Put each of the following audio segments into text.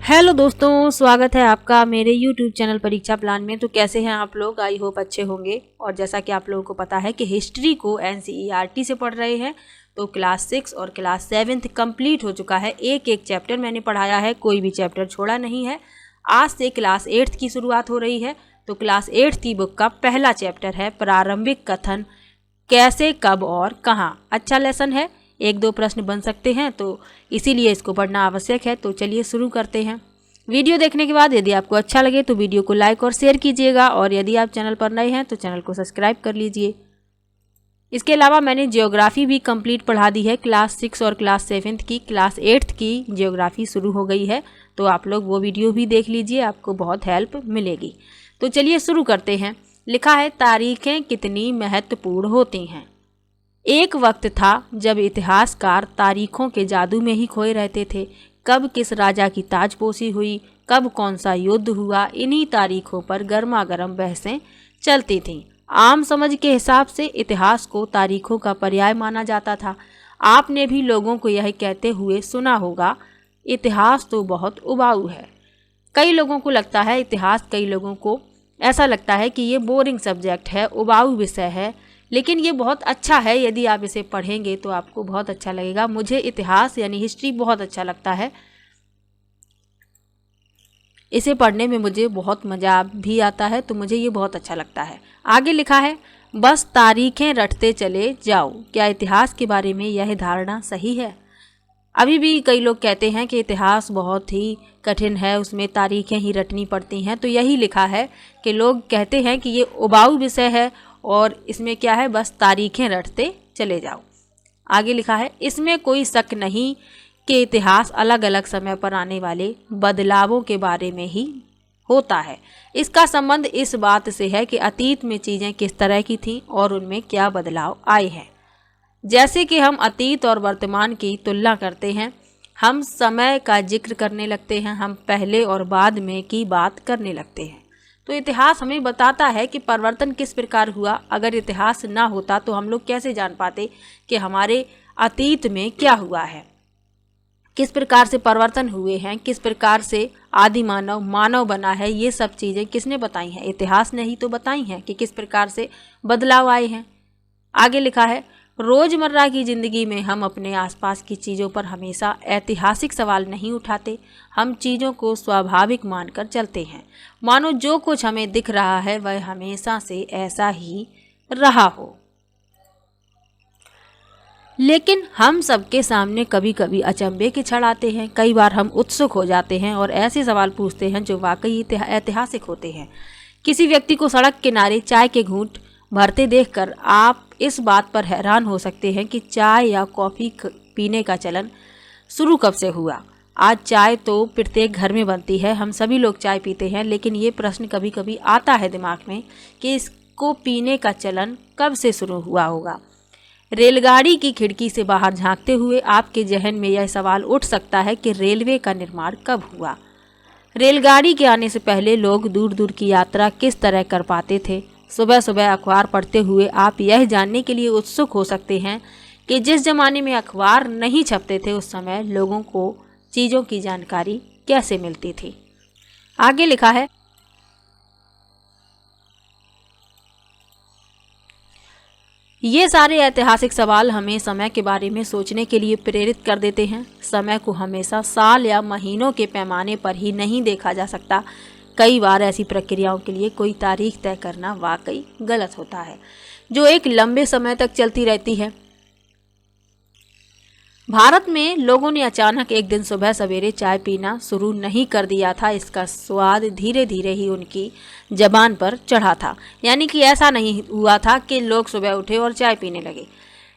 Hello दोस्तों, स्वागत है आपका मेरे YouTube चैनल परीक्षा प्लान में। तो कैसे हैं आप लोग? आई होप अच्छे होंगे। और जैसा कि आप लोगों को पता है कि हिस्ट्री को NCERT से पढ़ रहे हैं, तो क्लास 6 और क्लास 7 कंप्लीट हो चुका है। एक एक चैप्टर मैंने पढ़ाया है, कोई भी चैप्टर छोड़ा नहीं है। आज से क्लास 8 की शुरुआत हो रही है। तो क्लास 8 की बुक का पहला चैप्टर है प्रारंभिक कथन, कैसे, कब और कहाँ। अच्छा लेसन है, एक दो प्रश्न बन सकते हैं, तो इसीलिए इसको पढ़ना आवश्यक है। तो चलिए शुरू करते हैं। वीडियो देखने के बाद यदि आपको अच्छा लगे तो वीडियो को लाइक और शेयर कीजिएगा, और यदि आप चैनल पर नए हैं तो चैनल को सब्सक्राइब कर लीजिए। इसके अलावा मैंने जियोग्राफी भी कंप्लीट पढ़ा दी है। क्लास 6 और क्लास 7 की, क्लास 8 की जियोग्राफी शुरू हो गई है, तो आप लोग वो वीडियो भी देख लीजिए, आपको बहुत हेल्प मिलेगी। तो चलिए शुरू करते हैं। लिखा है, तारीखें कितनी महत्वपूर्ण होती हैं। एक वक्त था जब इतिहासकार तारीखों के जादू में ही खोए रहते थे। कब किस राजा की ताजपोशी हुई, कब कौन सा युद्ध हुआ, इन्हीं तारीखों पर गर्मा गर्म बहसें चलती थीं। आम समझ के हिसाब से इतिहास को तारीखों का पर्याय माना जाता था। आपने भी लोगों को यह कहते हुए सुना होगा, इतिहास तो बहुत उबाऊ है। कई लोगों को लगता है इतिहास, कई लोगों को ऐसा लगता है कि ये बोरिंग सब्जेक्ट है, उबाऊ विषय है, लेकिन ये बहुत अच्छा है। यदि आप इसे पढ़ेंगे तो आपको बहुत अच्छा लगेगा। मुझे इतिहास यानी हिस्ट्री बहुत अच्छा लगता है। इसे पढ़ने में मुझे बहुत मज़ा भी आता है, तो मुझे ये बहुत अच्छा लगता है। आगे लिखा है, बस तारीखें रटते चले जाओ। क्या इतिहास के बारे में यह धारणा सही है? अभी भी कई लोग कहते हैं कि इतिहास बहुत ही कठिन है, उसमें तारीखें ही रटनी पड़ती हैं। तो यही लिखा है कि लोग कहते हैं कि ये उबाऊ विषय है और इसमें क्या है, बस तारीखें रटते चले जाओ। आगे लिखा है, इसमें कोई शक नहीं कि इतिहास अलग अलग समय पर आने वाले बदलावों के बारे में ही होता है। इसका संबंध इस बात से है कि अतीत में चीज़ें किस तरह की थीं और उनमें क्या बदलाव आए हैं। जैसे कि हम अतीत और वर्तमान की तुलना करते हैं, हम समय का जिक्र करने लगते हैं, हम पहले और बाद में की बात करने लगते हैं। तो इतिहास हमें बताता है कि परिवर्तन किस प्रकार हुआ। अगर इतिहास ना होता तो हम लोग कैसे जान पाते कि हमारे अतीत में क्या हुआ है, किस प्रकार से परिवर्तन हुए हैं, किस प्रकार से आदि मानव मानव बना है। ये सब चीज़ें किसने बताई हैं? इतिहास ने ही तो बताई हैं कि किस प्रकार से बदलाव आए हैं। आगे लिखा है, रोज़मर्रा की ज़िंदगी में हम अपने आसपास की चीज़ों पर हमेशा ऐतिहासिक सवाल नहीं उठाते। हम चीज़ों को स्वाभाविक मानकर चलते हैं, मानो जो कुछ हमें दिख रहा है वह हमेशा से ऐसा ही रहा हो। लेकिन हम सबके सामने कभी कभी अचंभे के क्षण आते हैं। कई बार हम उत्सुक हो जाते हैं और ऐसे सवाल पूछते हैं जो वाकई ऐतिहासिक होते हैं। किसी व्यक्ति को सड़क किनारे चाय के घूंट भरते देखकर आप इस बात पर हैरान हो सकते हैं कि चाय या कॉफ़ी पीने का चलन शुरू कब से हुआ। आज चाय तो प्रत्येक घर में बनती है, हम सभी लोग चाय पीते हैं, लेकिन ये प्रश्न कभी कभी आता है दिमाग में कि इसको पीने का चलन कब से शुरू हुआ होगा। रेलगाड़ी की खिड़की से बाहर झांकते हुए आपके जहन में यह सवाल उठ सकता है कि रेलवे का निर्माण कब हुआ। रेलगाड़ी के आने से पहले लोग दूर दूर की यात्रा किस तरह कर पाते थे। सुबह सुबह अखबार पढ़ते हुए आप यह जानने के लिए उत्सुक हो सकते हैं कि जिस जमाने में अखबार नहीं छपते थे, उस समय लोगों को चीज़ों की जानकारी कैसे मिलती थी। आगे लिखा है, ये सारे ऐतिहासिक सवाल हमें समय के बारे में सोचने के लिए प्रेरित कर देते हैं। समय को हमेशा साल या महीनों के पैमाने पर ही नहीं देखा जा सकता। कई बार ऐसी प्रक्रियाओं के लिए कोई तारीख तय करना वाकई गलत होता है, जो एक लंबे समय तक चलती रहती है। भारत में लोगों ने अचानक एक दिन सुबह सवेरे चाय पीना शुरू नहीं कर दिया था। इसका स्वाद धीरे धीरे ही उनकी जबान पर चढ़ा था। यानी कि ऐसा नहीं हुआ था कि लोग सुबह उठे और चाय पीने लगे।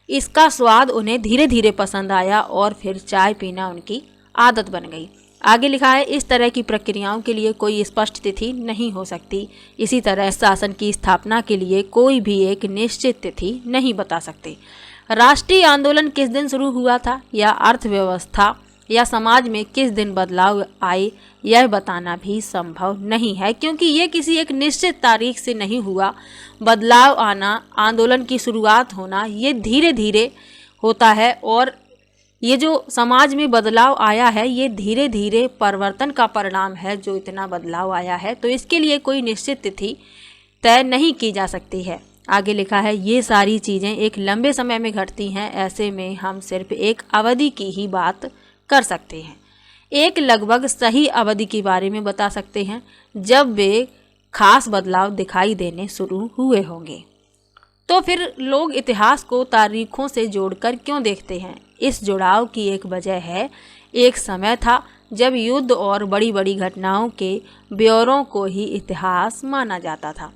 इसका स्वाद उन्हें धीरे धीरे पसंद आया और फिर चाय पीना उनकी आदत बन गई। आगे लिखा है, इस तरह की प्रक्रियाओं के लिए कोई स्पष्ट तिथि नहीं हो सकती। इसी तरह शासन की स्थापना के लिए कोई भी एक निश्चित तिथि नहीं बता सकते। राष्ट्रीय आंदोलन किस दिन शुरू हुआ था, या अर्थव्यवस्था या समाज में किस दिन बदलाव आए, यह बताना भी संभव नहीं है, क्योंकि ये किसी एक निश्चित तारीख से नहीं हुआ। बदलाव आना, आंदोलन की शुरुआत होना, ये धीरे धीरे होता है और ये जो समाज में बदलाव आया है ये धीरे धीरे परिवर्तन का परिणाम है। जो इतना बदलाव आया है तो इसके लिए कोई निश्चित तिथि तय नहीं की जा सकती है। आगे लिखा है ये सारी चीज़ें एक लंबे समय में घटती हैं, ऐसे में हम सिर्फ एक अवधि की ही बात कर सकते हैं, एक लगभग सही अवधि के बारे में बता सकते हैं जब वे खास बदलाव दिखाई देने शुरू हुए होंगे। तो फिर लोग इतिहास को तारीखों से जोड़कर क्यों देखते हैं? इस जुड़ाव की एक वजह है, एक समय था जब युद्ध और बड़ी बड़ी घटनाओं के ब्यौरों को ही इतिहास माना जाता था।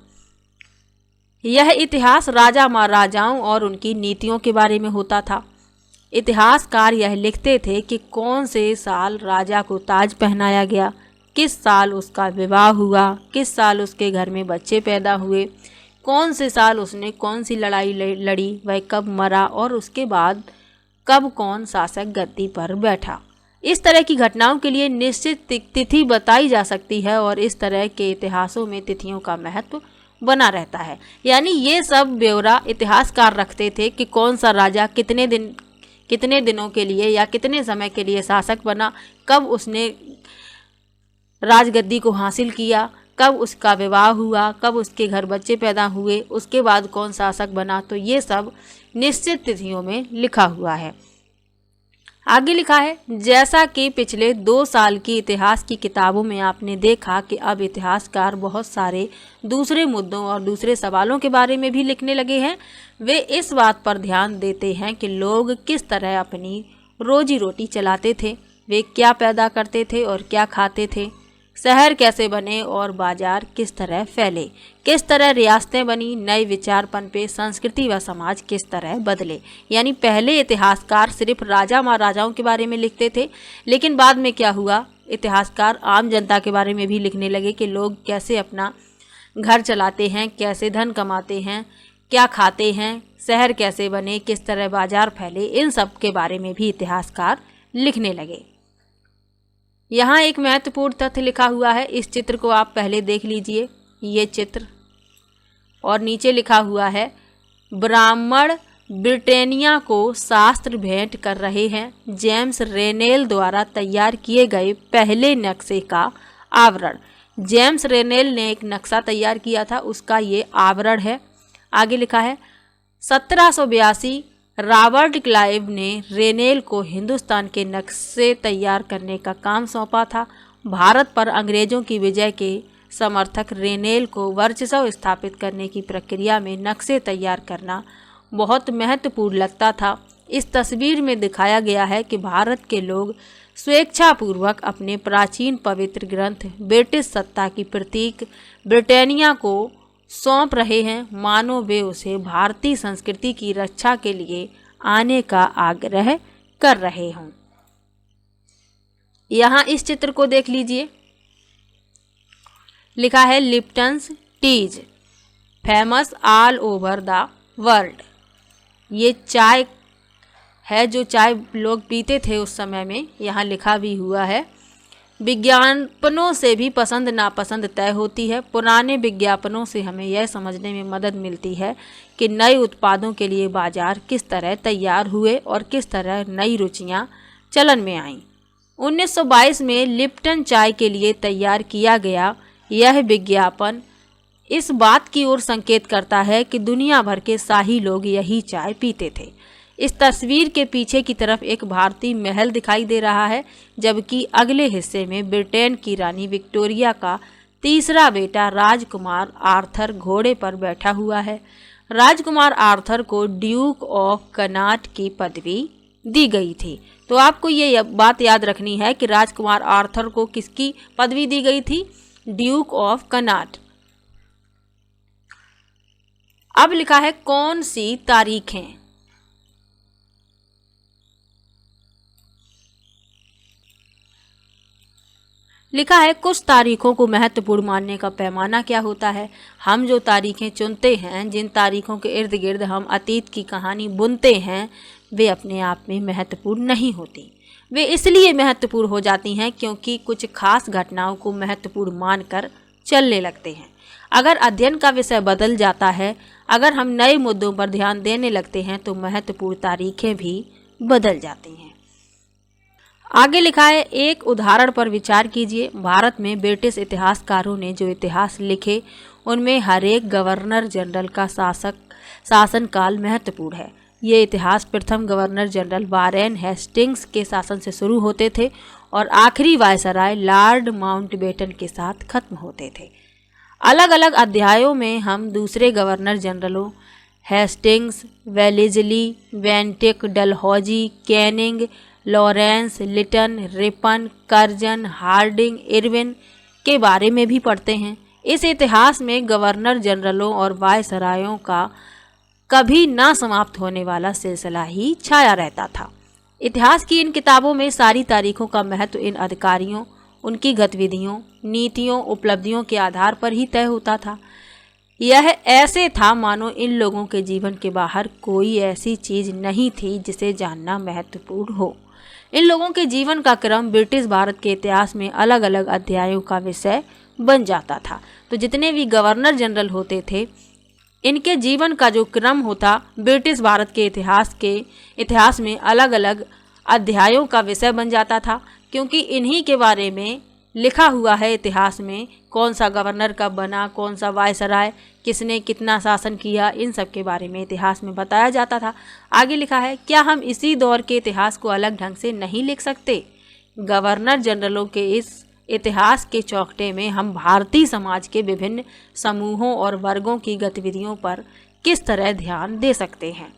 यह इतिहास राजा महाराजाओं और उनकी नीतियों के बारे में होता था। इतिहासकार यह लिखते थे कि कौन से साल राजा को ताज पहनाया गया, किस साल उसका विवाह हुआ, किस साल उसके घर में बच्चे पैदा हुए, कौन से साल उसने कौन सी लड़ाई लड़ी, वह कब मरा और उसके बाद कब कौन शासक गद्दी पर बैठा। इस तरह की घटनाओं के लिए निश्चित तिथि बताई जा सकती है और इस तरह के इतिहासों में तिथियों का महत्व बना रहता है। यानी ये सब ब्यौरा इतिहासकार रखते थे कि कौन सा राजा कितने दिनों के लिए या कितने समय के लिए शासक बना, कब उसने राजगद्दी को हासिल किया, कब उसका विवाह हुआ, कब उसके घर बच्चे पैदा हुए, उसके बाद कौन शासक बना। तो ये सब निश्चित तिथियों में लिखा हुआ है। आगे लिखा है जैसा कि पिछले 2 साल की इतिहास की किताबों में आपने देखा कि अब इतिहासकार बहुत सारे दूसरे मुद्दों और दूसरे सवालों के बारे में भी लिखने लगे हैं। वे इस बात पर ध्यान देते हैं कि लोग किस तरह अपनी रोजी रोटी चलाते थे, वे क्या पैदा करते थे और क्या खाते थे, शहर कैसे बने और बाजार किस तरह फैले, किस तरह रियासतें बनी, नए विचार पनपे, संस्कृति व समाज किस तरह बदले। यानी पहले इतिहासकार सिर्फ राजा महाराजाओं के बारे में लिखते थे, लेकिन बाद में क्या हुआ, इतिहासकार आम जनता के बारे में भी लिखने लगे कि लोग कैसे अपना घर चलाते हैं, कैसे धन कमाते हैं, क्या खाते हैं, शहर कैसे बने, किस तरह बाजार फैले, इन सब के बारे में भी इतिहासकार लिखने लगे। यहाँ एक महत्वपूर्ण तथ्य लिखा हुआ है, इस चित्र को आप पहले देख लीजिए, ये चित्र, और नीचे लिखा हुआ है ब्राह्मण ब्रिटानिया को शास्त्र भेंट कर रहे हैं, जेम्स रेनेल द्वारा तैयार किए गए पहले नक्शे का आवरण। जेम्स रेनेल ने एक नक्शा तैयार किया था, उसका ये आवरण है। आगे लिखा है 1782 रॉबर्ट क्लाइव ने रेनेल को हिंदुस्तान के नक्शे तैयार करने का काम सौंपा था। भारत पर अंग्रेजों की विजय के समर्थक रेनेल को वर्चस्व स्थापित करने की प्रक्रिया में नक्शे तैयार करना बहुत महत्वपूर्ण लगता था। इस तस्वीर में दिखाया गया है कि भारत के लोग स्वेच्छापूर्वक अपने प्राचीन पवित्र ग्रंथ ब्रिटिश सत्ता की प्रतीक ब्रिटानिया को सौंप रहे हैं, मानो वे उसे भारतीय संस्कृति की रक्षा के लिए आने का आग्रह कर रहे हों। यहाँ इस चित्र को देख लीजिए, लिखा है Lipton's teas famous all over the world. ये चाय है जो चाय लोग पीते थे उस समय में, यहाँ लिखा भी हुआ है। विज्ञापनों से भी पसंद नापसंद तय होती है। पुराने विज्ञापनों से हमें यह समझने में मदद मिलती है कि नए उत्पादों के लिए बाजार किस तरह तैयार हुए और किस तरह नई रुचियां चलन में आईं। 1922 में लिप्टन चाय के लिए तैयार किया गया यह विज्ञापन इस बात की ओर संकेत करता है कि दुनिया भर के शाही लोग यही चाय पीते थे। इस तस्वीर के पीछे की तरफ एक भारतीय महल दिखाई दे रहा है, जबकि अगले हिस्से में ब्रिटेन की रानी विक्टोरिया का तीसरा बेटा राजकुमार आर्थर घोड़े पर बैठा हुआ है। राजकुमार आर्थर को ड्यूक ऑफ कनाट की पदवी दी गई थी। तो आपको ये बात याद रखनी है कि राजकुमार आर्थर को किसकी पदवी दी गई थी? Duke of Connaught. अब लिखा है कौन सी तारीखें। लिखा है कुछ तारीखों को महत्वपूर्ण मानने का पैमाना क्या होता है। हम जो तारीखें चुनते हैं, जिन तारीखों के इर्द गिर्द हम अतीत की कहानी बुनते हैं, वे अपने आप में महत्वपूर्ण नहीं होती। वे इसलिए महत्वपूर्ण हो जाती हैं क्योंकि कुछ खास घटनाओं को महत्वपूर्ण मानकर चलने लगते हैं। अगर अध्ययन का विषय बदल जाता है, अगर हम नए मुद्दों पर ध्यान देने लगते हैं, तो महत्वपूर्ण तारीखें भी बदल जाती हैं। आगे लिखा है, एक उदाहरण पर विचार कीजिए। भारत में ब्रिटिश इतिहासकारों ने जो इतिहास लिखे उनमें हर एक गवर्नर जनरल का शासनकाल महत्वपूर्ण है। ये इतिहास प्रथम गवर्नर जनरल वारेन हेस्टिंग्स के शासन से शुरू होते थे और आखिरी वायसराय लॉर्ड माउंटबेटन के साथ खत्म होते थे। अलग अलग अध्यायों में हम दूसरे गवर्नर जनरलों Hastings, Wellesley, Bentinck, Dalhousie, Canning, Lawrence, Lytton, Ripon, Curzon, Hardinge, Irwin के बारे में भी पढ़ते हैं। इस इतिहास में गवर्नर जनरलों और वायसरायों का कभी ना समाप्त होने वाला सिलसिला ही छाया रहता था। इतिहास की इन किताबों में सारी तारीखों का महत्व इन अधिकारियों, उनकी गतिविधियों, नीतियों, उपलब्धियों के आधार पर ही तय होता था। यह ऐसे था मानो इन लोगों के जीवन के बाहर कोई ऐसी चीज़ नहीं थी जिसे जानना महत्वपूर्ण हो। इन लोगों के जीवन का क्रम ब्रिटिश भारत के इतिहास में अलग अलग अध्यायों का विषय बन जाता था। तो जितने भी गवर्नर जनरल होते थे, इनके जीवन का जो क्रम होता ब्रिटिश भारत के इतिहास में अलग अलग अध्यायों का विषय बन जाता था, क्योंकि इन्हीं के बारे में लिखा हुआ है इतिहास में। कौन सा गवर्नर कब बना, कौन सा वायसराय, किसने कितना शासन किया, इन सब के बारे में इतिहास में बताया जाता था। आगे लिखा है, क्या हम इसी दौर के इतिहास को अलग ढंग से नहीं लिख सकते? गवर्नर जनरलों के इस इतिहास के चौखटे में हम भारतीय समाज के विभिन्न समूहों और वर्गों की गतिविधियों पर किस तरह ध्यान दे सकते हैं।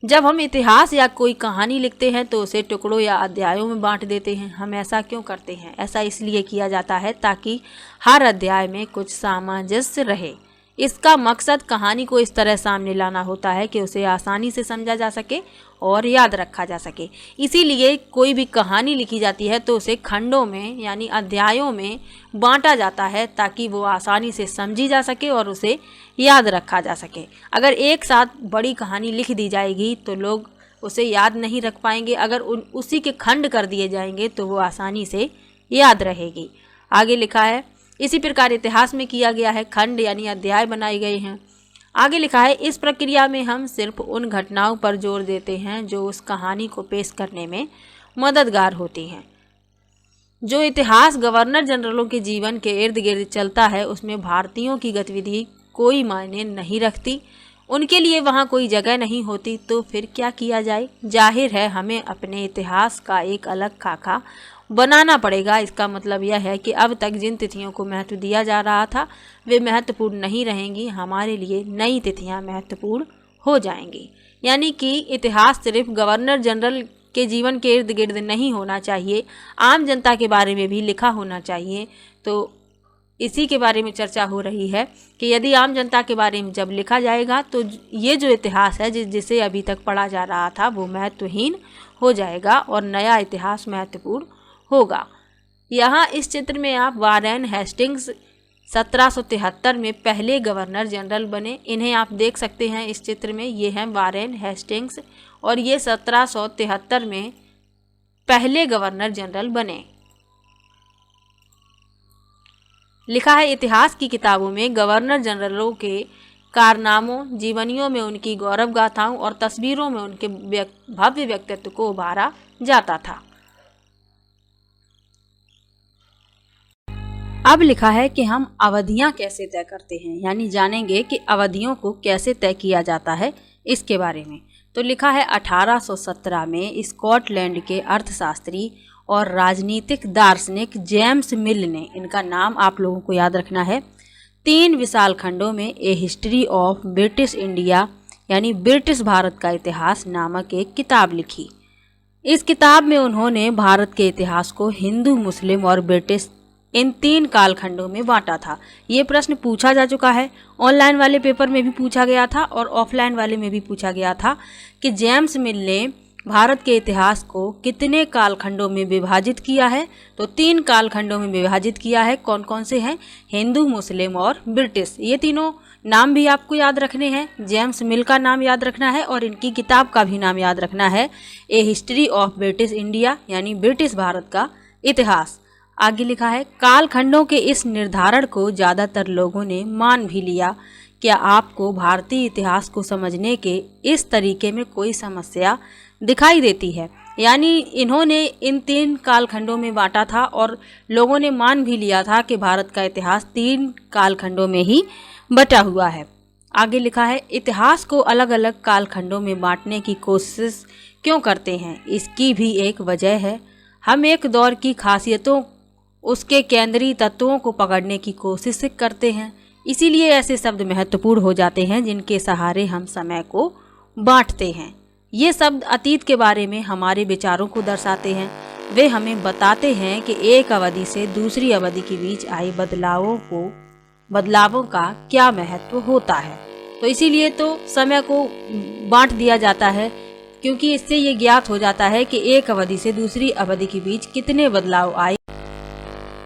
जब हम इतिहास या कोई कहानी लिखते हैं तो उसे टुकड़ों या अध्यायों में बांट देते हैं। हम ऐसा क्यों करते हैं? ऐसा इसलिए किया जाता है ताकि हर अध्याय में कुछ सामंजस्य रहे। इसका मकसद कहानी को इस तरह सामने लाना होता है कि उसे आसानी से समझा जा सके और याद रखा जा सके। इसीलिए कोई भी कहानी लिखी जाती है तो उसे खंडों में यानी अध्यायों में बांटा जाता है ताकि वो आसानी से समझी जा सके और उसे याद रखा जा सके। अगर एक साथ बड़ी कहानी लिख दी जाएगी तो लोग उसे याद नहीं रख पाएंगे। अगर उसी के खंड कर दिए जाएंगे तो वो आसानी से याद रहेगी। आगे लिखा है, इसी प्रकार इतिहास में किया गया है। खंड यानी अध्याय बनाए गए हैं। आगे लिखा है, इस प्रक्रिया में हम सिर्फ उन घटनाओं पर जोर देते हैं जो उस कहानी को पेश करने में मददगार होती हैं। जो इतिहास गवर्नर जनरलों के जीवन के इर्द गिर्द चलता है उसमें भारतीयों की गतिविधि कोई मायने नहीं रखती, उनके लिए वहाँ कोई जगह नहीं होती। तो फिर क्या किया जाए? जाहिर है हमें अपने इतिहास का एक अलग खाका बनाना पड़ेगा। इसका मतलब यह है कि अब तक जिन तिथियों को महत्व दिया जा रहा था वे महत्वपूर्ण नहीं रहेंगी। हमारे लिए नई तिथियां महत्वपूर्ण हो जाएंगी। यानी कि इतिहास सिर्फ गवर्नर जनरल के जीवन के इर्द गिर्द नहीं होना चाहिए, आम जनता के बारे में भी लिखा होना चाहिए। तो इसी के बारे में चर्चा हो रही है कि यदि आम जनता के बारे में जब लिखा जाएगा तो ये जो इतिहास है जिसे अभी तक पढ़ा जा रहा था वो महत्वहीन हो जाएगा और नया इतिहास महत्वपूर्ण होगा। यहाँ इस चित्र में आप वारेन हेस्टिंग्स 1773 में पहले गवर्नर जनरल बने, इन्हें आप देख सकते हैं इस चित्र में। ये हैं वारेन हेस्टिंग्स और ये 1773 में पहले गवर्नर जनरल बने। लिखा है, इतिहास की किताबों में गवर्नर जनरलों के कारनामों, जीवनियों में उनकी गौरव गाथाओं और तस्वीरों में उनके भव्य व्यक्तित्व को उभारा जाता था। अब लिखा है कि हम अवधियां कैसे तय करते हैं, यानी जानेंगे कि अवधियों को कैसे तय किया जाता है इसके बारे में। तो लिखा है 1817 में स्कॉटलैंड के अर्थशास्त्री और राजनीतिक दार्शनिक जेम्स मिल ने, इनका नाम आप लोगों को याद रखना है, 3 विशाल खंडों में ए हिस्ट्री ऑफ ब्रिटिश इंडिया यानी ब्रिटिश भारत का इतिहास नामक एक किताब लिखी। इस किताब में उन्होंने भारत के इतिहास को हिंदू, मुस्लिम और ब्रिटिश इन 3 कालखंडों में बांटा था। ये प्रश्न पूछा जा चुका है, ऑनलाइन वाले पेपर में भी पूछा गया था और ऑफलाइन वाले में भी पूछा गया था कि जेम्स मिल ने भारत के इतिहास को कितने कालखंडों में विभाजित किया है। तो 3 कालखंडों में विभाजित किया है। कौन कौन से हैं? हिंदू, मुस्लिम और ब्रिटिश। ये तीनों नाम भी आपको याद रखने हैं। जेम्स मिल का नाम याद रखना है और इनकी किताब का भी नाम याद रखना है, ए हिस्ट्री ऑफ ब्रिटिश इंडिया यानी ब्रिटिश भारत का इतिहास। आगे लिखा है, कालखंडों के इस निर्धारण को ज़्यादातर लोगों ने मान भी लिया। क्या आपको भारतीय इतिहास को समझने के इस तरीके में कोई समस्या दिखाई देती है? यानी इन्होंने इन 3 कालखंडों में बांटा था और लोगों ने मान भी लिया था कि भारत का इतिहास 3 कालखंडों में ही बटा हुआ है। आगे लिखा है, इतिहास को अलग अलग कालखंडों में बांटने की कोशिश क्यों करते हैं? इसकी भी एक वजह है। हम एक दौर की खासियतों, उसके केंद्रीय तत्वों को पकड़ने की कोशिश करते हैं। इसीलिए ऐसे शब्द महत्वपूर्ण हो जाते हैं जिनके सहारे हम समय को बांटते हैं। ये शब्द अतीत के बारे में हमारे विचारों को दर्शाते हैं। वे हमें बताते हैं कि एक अवधि से दूसरी अवधि के बीच आए बदलावों का क्या महत्व होता है। तो इसीलिए तो समय को बांट दिया जाता है, क्योंकि इससे ये ज्ञात हो जाता है कि एक अवधि से दूसरी अवधि के बीच कितने बदलाव आए।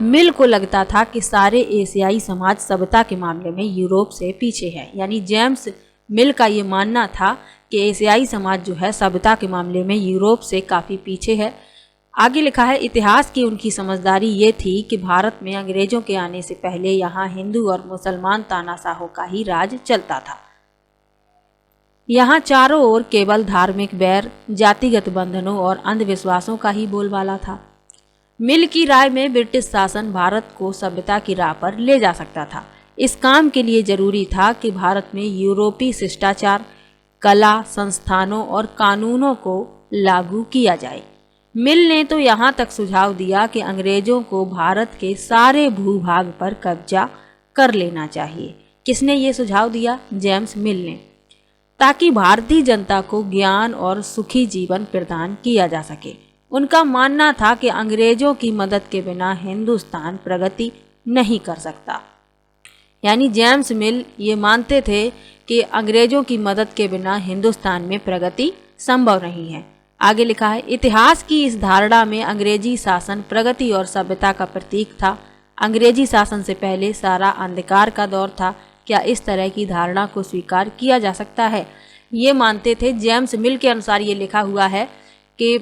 मिल को लगता था कि सारे एशियाई समाज सभ्यता के मामले में यूरोप से पीछे है। यानी जेम्स मिल का ये मानना था कि एशियाई समाज जो है सभ्यता के मामले में यूरोप से काफ़ी पीछे है। आगे लिखा है, इतिहास की उनकी समझदारी ये थी कि भारत में अंग्रेजों के आने से पहले यहाँ हिंदू और मुसलमान तानाशाहों का ही राज चलता था। यहाँ चारों ओर केवल धार्मिक बैर, जातिगत बंधनों और अंधविश्वासों का ही बोलबाला था। मिल की राय में ब्रिटिश शासन भारत को सभ्यता की राह पर ले जा सकता था। इस काम के लिए जरूरी था कि भारत में यूरोपीय शिष्टाचार, कला, संस्थानों और कानूनों को लागू किया जाए। मिल ने तो यहाँ तक सुझाव दिया कि अंग्रेजों को भारत के सारे भूभाग पर कब्जा कर लेना चाहिए। किसने ये सुझाव दिया? जेम्स मिल ने, ताकि भारतीय जनता को ज्ञान और सुखी जीवन प्रदान किया जा सके। उनका मानना था कि अंग्रेजों की मदद के बिना हिंदुस्तान प्रगति नहीं कर सकता। यानी जेम्स मिल ये मानते थे कि अंग्रेजों की मदद के बिना हिंदुस्तान में प्रगति संभव नहीं है। आगे लिखा है, इतिहास की इस धारणा में अंग्रेजी शासन प्रगति और सभ्यता का प्रतीक था। अंग्रेजी शासन से पहले सारा अंधकार का दौर था। क्या इस तरह की धारणा को स्वीकार किया जा सकता है? ये मानते थे। जेम्स मिल के अनुसार ये लिखा हुआ है कि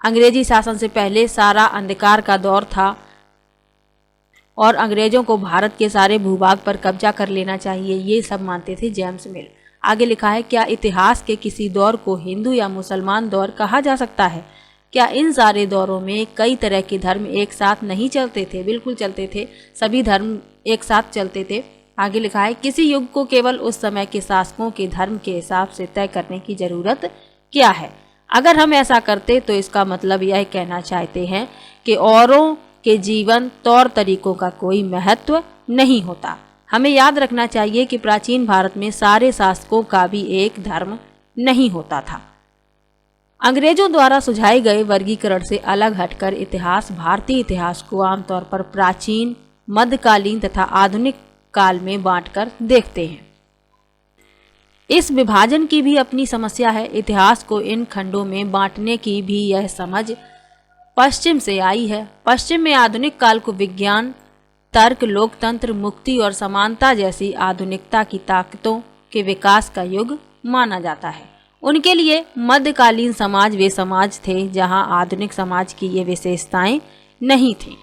अंग्रेजी शासन से पहले सारा अंधकार का दौर था और अंग्रेजों को भारत के सारे भूभाग पर कब्जा कर लेना चाहिए। ये सब मानते थे जेम्स मिल। आगे लिखा है, क्या इतिहास के किसी दौर को हिंदू या मुसलमान दौर कहा जा सकता है? क्या इन सारे दौरों में कई तरह के धर्म एक साथ नहीं चलते थे? बिल्कुल चलते थे, सभी धर्म एक साथ चलते थे। आगे लिखा है, किसी युग को केवल उस समय के शासकों के धर्म के हिसाब से तय करने की जरूरत क्या है? अगर हम ऐसा करते तो इसका मतलब यह कहना चाहते हैं कि औरों के जीवन तौर तरीकों का कोई महत्व नहीं होता। हमें याद रखना चाहिए कि प्राचीन भारत में सारे शासकों का भी एक धर्म नहीं होता था। अंग्रेजों द्वारा सुझाए गए वर्गीकरण से अलग हटकर इतिहास भारतीय इतिहास को आमतौर पर प्राचीन, मध्यकालीन तथा आधुनिक काल में बांटकर देखते हैं। इस विभाजन की भी अपनी समस्या है। इतिहास को इन खंडों में बांटने की भी यह समझ पश्चिम से आई है। पश्चिम में आधुनिक काल को विज्ञान, तर्क, लोकतंत्र, मुक्ति और समानता जैसी आधुनिकता की ताकतों के विकास का युग माना जाता है। उनके लिए मध्यकालीन समाज वे समाज थे जहां आधुनिक समाज की ये विशेषताएं नहीं थीं।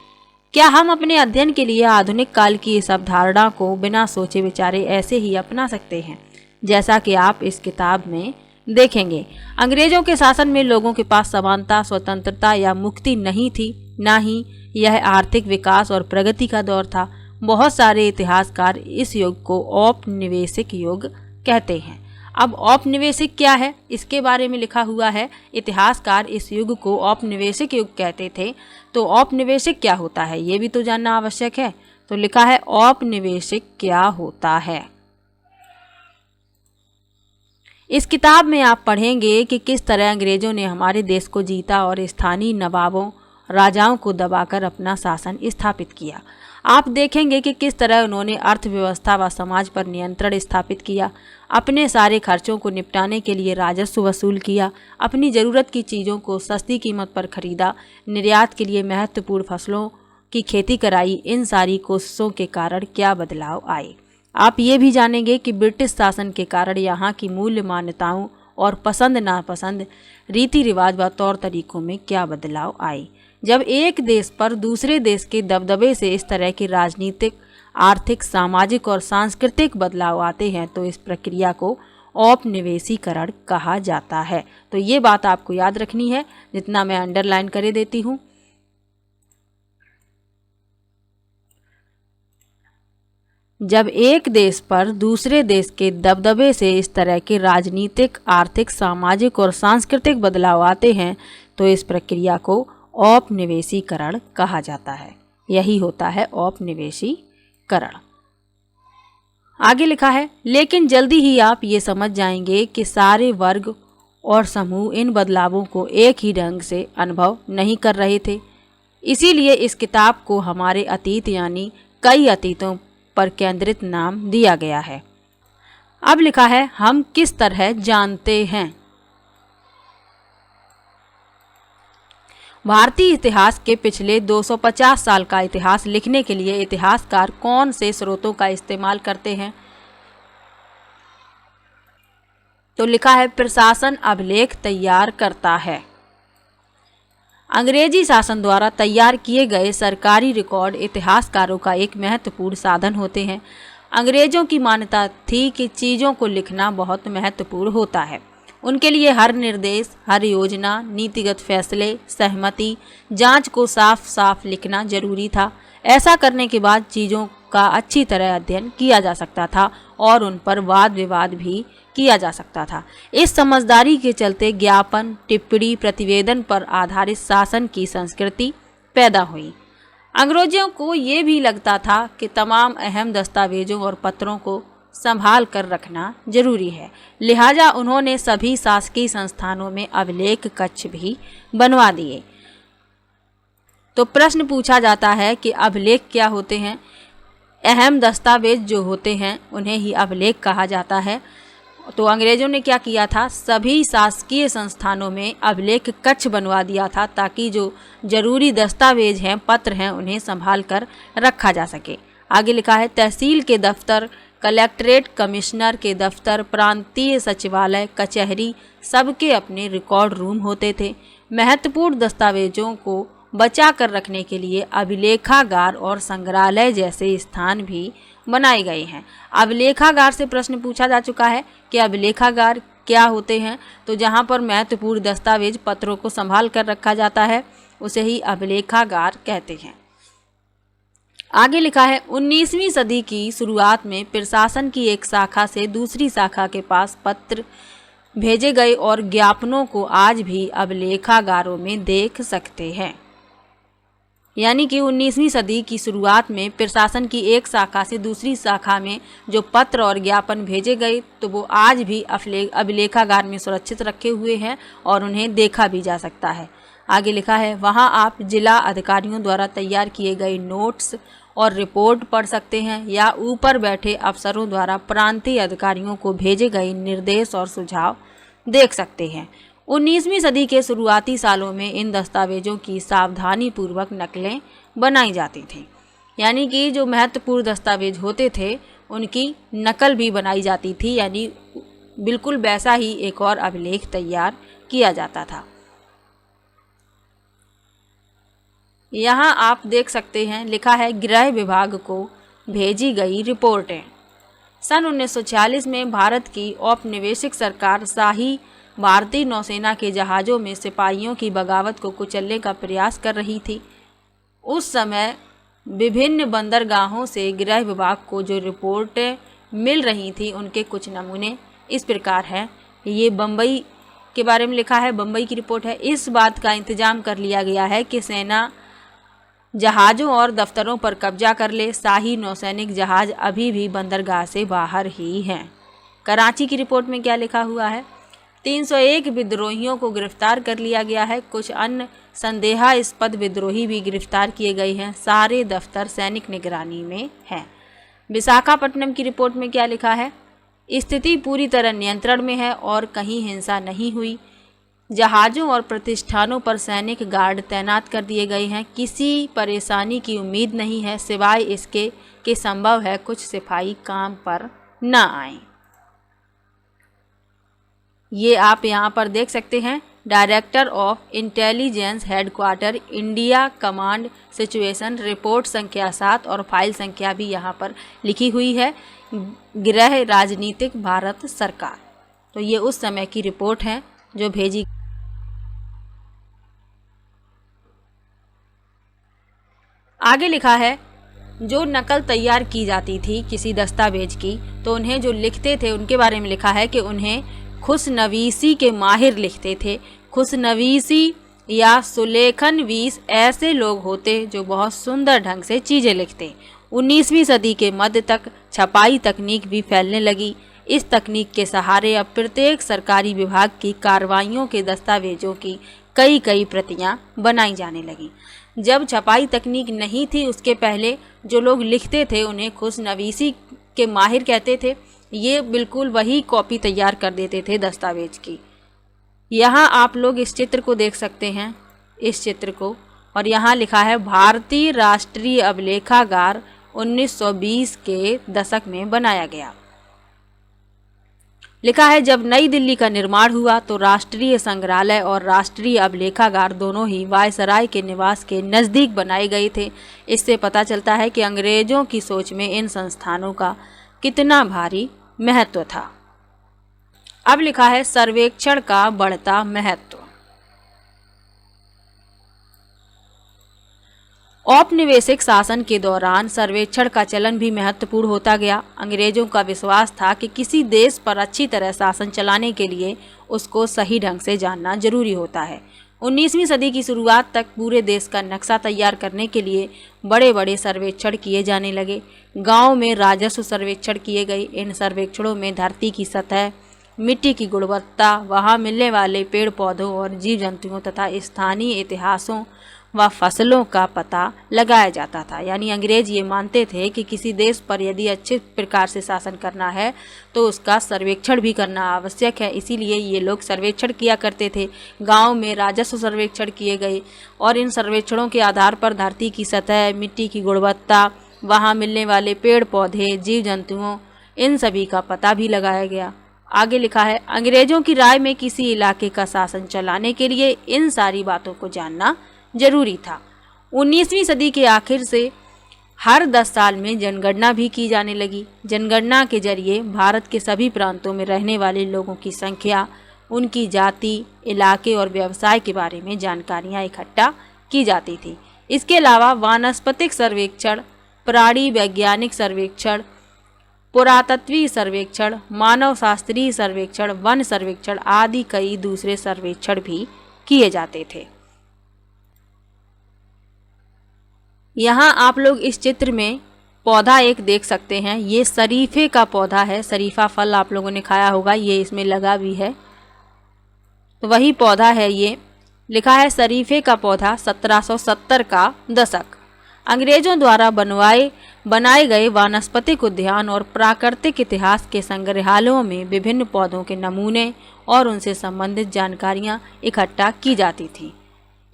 क्या हम अपने अध्ययन के लिए आधुनिक काल की इस अवधारणा को बिना सोचे विचारे ऐसे ही अपना सकते हैं जैसा कि आप इस किताब में देखेंगे? अंग्रेजों के शासन में लोगों के पास समानता, स्वतंत्रता या मुक्ति नहीं थी, ना ही यह आर्थिक विकास और प्रगति का दौर था। बहुत सारे इतिहासकार इस युग को औपनिवेशिक युग कहते हैं। अब औपनिवेशिक क्या है, इसके बारे में लिखा हुआ है। इतिहासकार इस युग को औपनिवेशिक युग कहते थे। तो औपनिवेशिक क्या होता है ये भी तो जानना आवश्यक है। तो लिखा है, औपनिवेशिक क्या होता है। इस किताब में आप पढ़ेंगे कि किस तरह अंग्रेजों ने हमारे देश को जीता और स्थानीय नवाबों, राजाओं को दबाकर अपना शासन स्थापित किया। आप देखेंगे कि किस तरह उन्होंने अर्थव्यवस्था व समाज पर नियंत्रण स्थापित किया, अपने सारे खर्चों को निपटाने के लिए राजस्व वसूल किया, अपनी ज़रूरत की चीज़ों को सस्ती कीमत पर खरीदा, निर्यात के लिए महत्वपूर्ण फसलों की खेती कराई। इन सारी कोशिशों के कारण क्या बदलाव आए? आप ये भी जानेंगे कि ब्रिटिश शासन के कारण यहाँ की मूल्य मान्यताओं और पसंद नापसंद, रीति रिवाज व तौर तरीकों में क्या बदलाव आए। जब एक देश पर दूसरे देश के दबदबे से इस तरह के राजनीतिक, आर्थिक, सामाजिक और सांस्कृतिक बदलाव आते हैं तो इस प्रक्रिया को औपनिवेशीकरण कहा जाता है। तो ये बात आपको याद रखनी है, जितना मैं अंडरलाइन कर देती हूँ। जब एक देश पर दूसरे देश के दबदबे से इस तरह के राजनीतिक, आर्थिक, सामाजिक और सांस्कृतिक बदलाव आते हैं तो इस प्रक्रिया को औपनिवेशीकरण कहा जाता है। यही होता है औपनिवेशीकरण। आगे लिखा है, लेकिन जल्दी ही आप ये समझ जाएंगे कि सारे वर्ग और समूह इन बदलावों को एक ही ढंग से अनुभव नहीं कर रहे थे। इसीलिए इस किताब को हमारे अतीत यानी कई अतीतों पर केंद्रित नाम दिया गया है। अब लिखा है, हम किस तरह जानते हैं। भारतीय इतिहास के पिछले 250 साल का इतिहास लिखने के लिए इतिहासकार कौन से स्रोतों का इस्तेमाल करते हैं? तो लिखा है, प्रशासन अभिलेख तैयार करता है। अंग्रेजी शासन द्वारा तैयार किए गए सरकारी रिकॉर्ड इतिहासकारों का एक महत्वपूर्ण साधन होते हैं। अंग्रेजों की मान्यता थी कि चीज़ों को लिखना बहुत महत्वपूर्ण होता है। उनके लिए हर निर्देश, हर योजना, नीतिगत फैसले, सहमति, जांच को साफ साफ लिखना जरूरी था। ऐसा करने के बाद चीज़ों का अच्छी तरह अध्ययन किया जा सकता था और उन पर वाद विवाद भी किया जा सकता था। इस समझदारी के चलते ज्ञापन, टिप्पणी, प्रतिवेदन पर आधारित शासन की संस्कृति पैदा हुई। अंग्रेजों को ये भी लगता था कि तमाम अहम दस्तावेजों और पत्रों को संभाल कर रखना जरूरी है। लिहाजा उन्होंने सभी शासकीय संस्थानों में अभिलेख कक्ष भी बनवा दिए। तो प्रश्न पूछा जाता है कि अभिलेख क्या होते हैं? अहम दस्तावेज जो होते हैं उन्हें ही अभिलेख कहा जाता है। तो अंग्रेजों ने क्या किया था, सभी शासकीय संस्थानों में अभिलेख कक्ष बनवा दिया था ताकि जो जरूरी दस्तावेज हैं, पत्र हैं, उन्हें संभाल कर रखा जा सके। आगे लिखा है, तहसील के दफ्तर, कलेक्ट्रेट कमिश्नर के दफ्तर, प्रांतीय सचिवालय, कचहरी, सबके अपने रिकॉर्ड रूम होते थे। महत्वपूर्ण दस्तावेजों को बचा कर रखने के लिए अभिलेखागार और संग्रहालय जैसे स्थान भी बनाए गए हैं। अभिलेखागार से प्रश्न पूछा जा चुका है कि अभिलेखागार क्या होते हैं। तो जहां पर महत्वपूर्ण दस्तावेज, पत्रों को संभाल कर रखा जाता है उसे ही अभिलेखागार कहते हैं। आगे लिखा है, 19वीं सदी की शुरुआत में प्रशासन की एक शाखा से दूसरी शाखा के पास पत्र भेजे गए और ज्ञापनों को आज भी अभिलेखागारों में देख सकते हैं। यानी कि 19वीं सदी की शुरुआत में प्रशासन की एक शाखा से दूसरी शाखा में जो पत्र और ज्ञापन भेजे गए तो वो आज भी अभिलेखागार में सुरक्षित रखे हुए हैं और उन्हें देखा भी जा सकता है। आगे लिखा है, वहां आप जिला अधिकारियों द्वारा तैयार किए गए नोट्स और रिपोर्ट पढ़ सकते हैं या ऊपर बैठे अफसरों द्वारा प्रांतीय अधिकारियों को भेजे गए निर्देश और सुझाव देख सकते हैं। 19वीं सदी के शुरुआती सालों में इन दस्तावेजों की सावधानी पूर्वक नकलें बनाई जाती थीं। यानी कि जो महत्वपूर्ण दस्तावेज होते थे उनकी नकल भी बनाई जाती थी, यानी बिल्कुल वैसा ही एक और अभिलेख तैयार किया जाता था। यहाँ आप देख सकते हैं, लिखा है, गृह विभाग को भेजी गई रिपोर्टें। सन 1946 में भारत की औपनिवेशिक सरकार शाही भारतीय नौसेना के जहाज़ों में सिपाहियों की बगावत को कुचलने का प्रयास कर रही थी। उस समय विभिन्न बंदरगाहों से गृह विभाग को जो रिपोर्टें मिल रही थी उनके कुछ नमूने इस प्रकार हैं। ये बम्बई के बारे में लिखा है, बम्बई की रिपोर्ट है। इस बात का इंतजाम कर लिया गया है कि सेना जहाज़ों और दफ्तरों पर कब्जा कर ले। शाही नौसैनिक जहाज़ अभी भी बंदरगाह से बाहर ही हैं। कराची की रिपोर्ट में क्या लिखा हुआ है, 301 विद्रोहियों को गिरफ्तार कर लिया गया है। कुछ अन्य संदेहास्पद विद्रोही भी गिरफ्तार किए गए हैं। सारे दफ्तर सैनिक निगरानी में हैं। विशाखापट्टनम की रिपोर्ट में क्या लिखा है, स्थिति पूरी तरह नियंत्रण में है और कहीं हिंसा नहीं हुई। जहाज़ों और प्रतिष्ठानों पर सैनिक गार्ड तैनात कर दिए गए हैं। किसी परेशानी की उम्मीद नहीं है सिवाय इसके कि संभव है कुछ सिपाही काम पर न आए। ये आप यहाँ पर देख सकते हैं, director of intelligence headquarter India command situation report संख्या 7 और फाइल संख्या भी यहाँ पर लिखी हुई है, गृह राजनीतिक भारत सरकार। तो ये उस समय की रिपोर्ट है जो भेजी। आगे लिखा है, जो नकल तैयार की जाती थी किसी दस्तावेज की, तो उन्हें जो लिखते थे उनके बारे में लिखा है कि उन्हें खुशनवीसी के माहिर लिखते थे। खुशनवीसी या सुलेखनवीस ऐसे लोग होते जो बहुत सुंदर ढंग से चीज़ें लिखते। 19वीं सदी के मध्य तक छपाई तकनीक भी फैलने लगी। इस तकनीक के सहारे अब प्रत्येक सरकारी विभाग की कार्रवाइयों के दस्तावेजों की कई प्रतियां बनाई जाने लगी। जब छपाई तकनीक नहीं थी उसके पहले जो लोग लिखते थे उन्हें खुशनवीसी के माहिर कहते थे। ये बिल्कुल वही कॉपी तैयार कर देते थे दस्तावेज की। यहाँ आप लोग इस चित्र को देख सकते हैं, इस चित्र को, और यहाँ लिखा है भारतीय राष्ट्रीय अभिलेखागार 1920 के दशक में बनाया गया। लिखा है, जब नई दिल्ली का निर्माण हुआ तो राष्ट्रीय संग्रहालय और राष्ट्रीय अभिलेखागार दोनों ही वायसराय के निवास के नज़दीक बनाए गए थे। इससे पता चलता है कि अंग्रेज़ों की सोच में इन संस्थानों का कितना भारी महत्व था। अब लिखा है, सर्वेक्षण का बढ़ता महत्व। औपनिवेशिक शासन के दौरान सर्वेक्षण का चलन भी महत्वपूर्ण होता गया। अंग्रेजों का विश्वास था कि किसी देश पर अच्छी तरह शासन चलाने के लिए उसको सही ढंग से जानना जरूरी होता है। 19वीं सदी की शुरुआत तक पूरे देश का नक्शा तैयार करने के लिए बड़े बड़े सर्वेक्षण किए जाने लगे। गाँव में राजस्व सर्वेक्षण किए गए। इन सर्वेक्षणों में धरती की सतह, मिट्टी की गुणवत्ता, वहाँ मिलने वाले पेड़ पौधों और जीव जंतुओं तथा स्थानीय इतिहासों व फसलों का पता लगाया जाता था। यानी अंग्रेज ये मानते थे कि किसी देश पर यदि अच्छे प्रकार से शासन करना है तो उसका सर्वेक्षण भी करना आवश्यक है। इसीलिए ये लोग सर्वेक्षण किया करते थे। गांव में राजस्व सर्वेक्षण किए गए और इन सर्वेक्षणों के आधार पर धरती की सतह, मिट्टी की गुणवत्ता, वहाँ मिलने वाले पेड़ पौधे, जीव जंतुओं, इन सभी का पता भी लगाया गया। आगे लिखा है, अंग्रेजों की राय में किसी इलाके का शासन चलाने के लिए इन सारी बातों को जानना जरूरी था। 19वीं सदी के आखिर से हर 10 साल में जनगणना भी की जाने लगी। जनगणना के जरिए भारत के सभी प्रांतों में रहने वाले लोगों की संख्या, उनकी जाति, इलाके और व्यवसाय के बारे में जानकारियां इकट्ठा की जाती थी। इसके अलावा वानस्पतिक सर्वेक्षण, प्राणी वैज्ञानिक सर्वेक्षण, पुरातत्वीय सर्वेक्षण, मानव शास्त्रीय सर्वेक्षण, वन सर्वेक्षण आदि कई दूसरे सर्वेक्षण भी किए जाते थे। यहाँ आप लोग इस चित्र में पौधा एक देख सकते हैं। ये शरीफे का पौधा है। शरीफा फल आप लोगों ने खाया होगा, ये इसमें लगा भी है, तो वही पौधा है ये। लिखा है, शरीफे का पौधा 1770 का दशक। अंग्रेजों द्वारा बनाए गए वानस्पतिक उद्यान और प्राकृतिक इतिहास के संग्रहालयों में विभिन्न पौधों के नमूने और उनसे संबंधित जानकारियां इकट्ठा की जाती थी।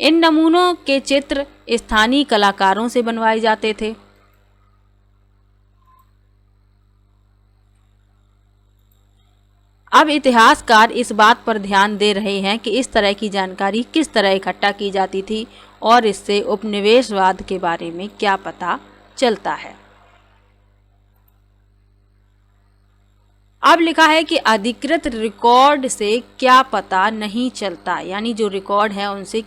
इन नमूनों के चित्र स्थानीय कलाकारों से बनवाए जाते थे। अब इतिहासकार इस बात पर ध्यान दे रहे हैं कि इस तरह की जानकारी किस तरह इकट्ठा की जाती थी और इससे उपनिवेशवाद के बारे में क्या पता चलता है। अब लिखा है कि अधिकृत रिकॉर्ड से क्या पता नहीं चलता, यानी जो रिकॉर्ड है उनसे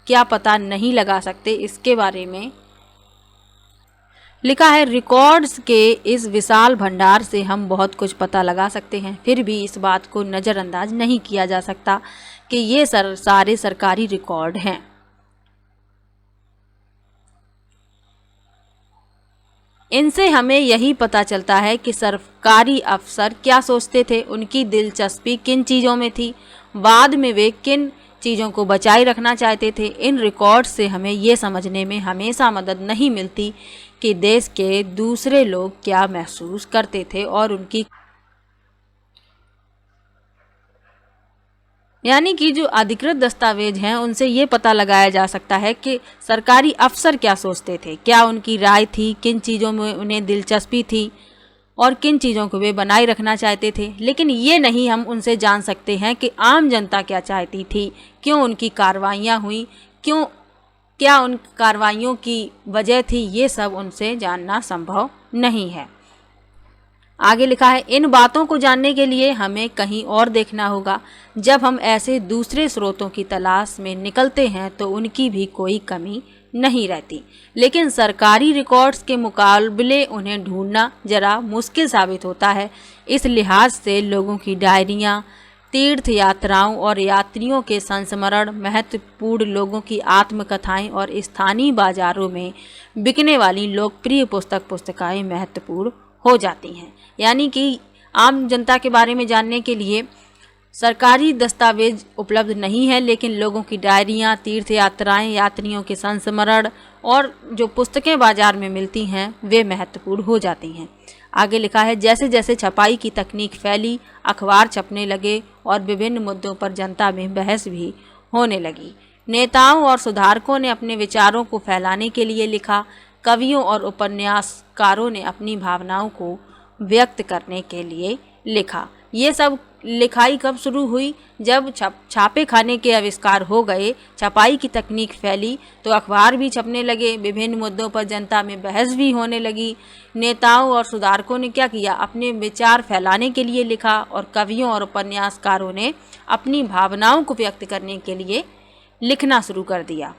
क्या पता नहीं लगा सकते, इसके बारे में लिखा है। रिकॉर्ड्स के इस विशाल भंडार से हम बहुत कुछ पता लगा सकते हैं, फिर भी इस बात को नज़रअंदाज नहीं किया जा सकता कि ये सारे सरकारी रिकॉर्ड हैं। इनसे हमें यही पता चलता है कि सरकारी अफसर क्या सोचते थे, उनकी दिलचस्पी किन चीज़ों में थी, बाद में वे किन चीज़ों को बचाए रखना चाहते थे। इन रिकॉर्ड से हमें ये समझने में हमेशा मदद नहीं मिलती कि देश के दूसरे लोग क्या महसूस करते थे और उनकी, यानी कि जो अधिकृत दस्तावेज हैं उनसे ये पता लगाया जा सकता है कि सरकारी अफसर क्या सोचते थे, क्या उनकी राय थी, किन चीज़ों में उन्हें दिलचस्पी थी और किन चीज़ों को वे बनाए रखना चाहते थे। लेकिन ये नहीं हम उनसे जान सकते हैं कि आम जनता क्या चाहती थी, क्यों उनकी कार्रवाइयाँ हुई, क्या उन कार्रवाइयों की वजह थी, ये सब उनसे जानना संभव नहीं है। आगे लिखा है, इन बातों को जानने के लिए हमें कहीं और देखना होगा। जब हम ऐसे दूसरे स्रोतों की तलाश में निकलते हैं तो उनकी भी कोई कमी नहीं रहती, लेकिन सरकारी रिकॉर्ड्स के मुकाबले उन्हें ढूंढना जरा मुश्किल साबित होता है। इस लिहाज से लोगों की डायरियाँ, तीर्थ यात्राओं और यात्रियों के संस्मरण महत्वपूर्ण, लोगों की आत्मकथाएं और स्थानीय बाजारों में बिकने वाली लोकप्रिय पुस्तकाएं महत्वपूर्ण हो जाती हैं। यानी कि आम जनता के बारे में जानने के लिए सरकारी दस्तावेज उपलब्ध नहीं है, लेकिन लोगों की डायरियाँ, तीर्थ यात्राएं, यात्रियों के संस्मरण और जो पुस्तकें बाजार में मिलती हैं वे महत्वपूर्ण हो जाती हैं। आगे लिखा है, जैसे जैसे छपाई की तकनीक फैली, अखबार छपने लगे और विभिन्न मुद्दों पर जनता में बहस भी होने लगी। नेताओं और सुधारकों ने अपने विचारों को फैलाने के लिए लिखा। कवियों और उपन्यासकारों ने अपनी भावनाओं को व्यक्त करने के लिए लिखा। ये सब लिखाई कब शुरू हुई? जब छापे खाने के आविष्कार हो गए, छपाई की तकनीक फैली तो अखबार भी छपने लगे, विभिन्न मुद्दों पर जनता में बहस भी होने लगी। नेताओं और सुधारकों ने क्या किया? अपने विचार फैलाने के लिए लिखा और कवियों और उपन्यासकारों ने अपनी भावनाओं को व्यक्त करने के लिए लिखना शुरू कर दिया।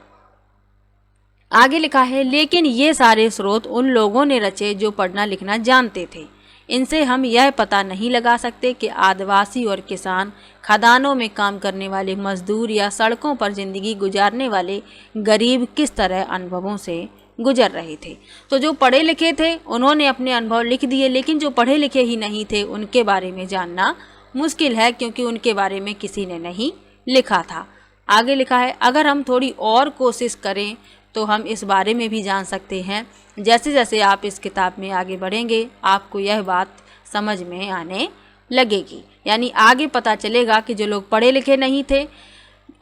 आगे लिखा है, लेकिन ये सारे स्रोत उन लोगों ने रचे जो पढ़ना लिखना जानते थे। इनसे हम यह पता नहीं लगा सकते कि आदिवासी और किसान, खदानों में काम करने वाले मजदूर या सड़कों पर जिंदगी गुजारने वाले गरीब किस तरह अनुभवों से गुजर रहे थे। तो जो पढ़े लिखे थे उन्होंने अपने अनुभव लिख दिए, लेकिन जो पढ़े लिखे ही नहीं थे उनके बारे में जानना मुश्किल है, क्योंकि उनके बारे में किसी ने नहीं लिखा था। आगे लिखा है, अगर हम थोड़ी और कोशिश करें तो हम इस बारे में भी जान सकते हैं। जैसे जैसे आप इस किताब में आगे बढ़ेंगे आपको यह बात समझ में आने लगेगी। यानी आगे पता चलेगा कि जो लोग पढ़े लिखे नहीं थे,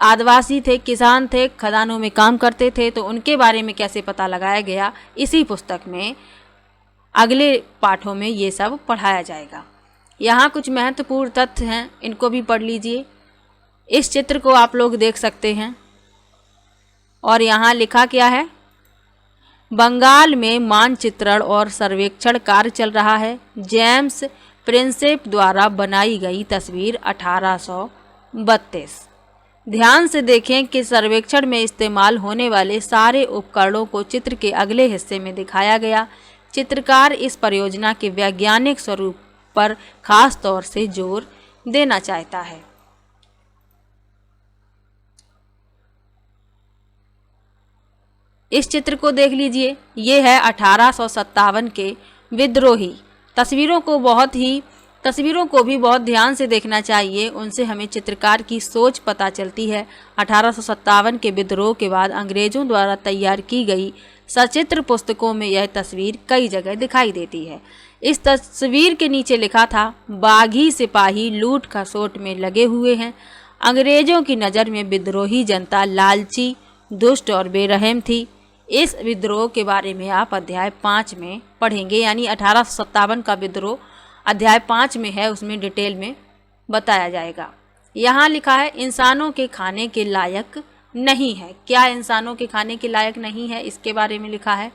आदिवासी थे, किसान थे, खदानों में काम करते थे, तो उनके बारे में कैसे पता लगाया गया। इसी पुस्तक में अगले पाठों में ये सब पढ़ाया जाएगा। यहाँ कुछ महत्वपूर्ण तथ्य हैं, इनको भी पढ़ लीजिए। इस चित्र को आप लोग देख सकते हैं और यहाँ लिखा क्या है? बंगाल में मानचित्रण और सर्वेक्षण कार्य चल रहा है। जेम्स प्रिंसेप द्वारा बनाई गई तस्वीर 1832। ध्यान से देखें कि सर्वेक्षण में इस्तेमाल होने वाले सारे उपकरणों को चित्र के अगले हिस्से में दिखाया गया। चित्रकार इस परियोजना के वैज्ञानिक स्वरूप पर खास तौर से जोर देना चाहता है। इस चित्र को देख लीजिए, ये है 1857 के विद्रोही। तस्वीरों को भी बहुत ध्यान से देखना चाहिए, उनसे हमें चित्रकार की सोच पता चलती है। 1857 के विद्रोह के बाद अंग्रेजों द्वारा तैयार की गई सचित्र पुस्तकों में यह तस्वीर कई जगह दिखाई देती है। इस तस्वीर के नीचे लिखा था, बागी सिपाही लूट खसोट में लगे हुए हैं। अंग्रेजों की नज़र में विद्रोही जनता लालची, दुष्ट और बेरहम थी। इस विद्रोह के बारे में आप अध्याय 5 में पढ़ेंगे, यानी 1857 का विद्रोह अध्याय 5 में है, उसमें डिटेल में बताया जाएगा। यहाँ लिखा है, इंसानों के खाने के लायक नहीं है। क्या इंसानों के खाने के लायक नहीं है, इसके बारे में लिखा है।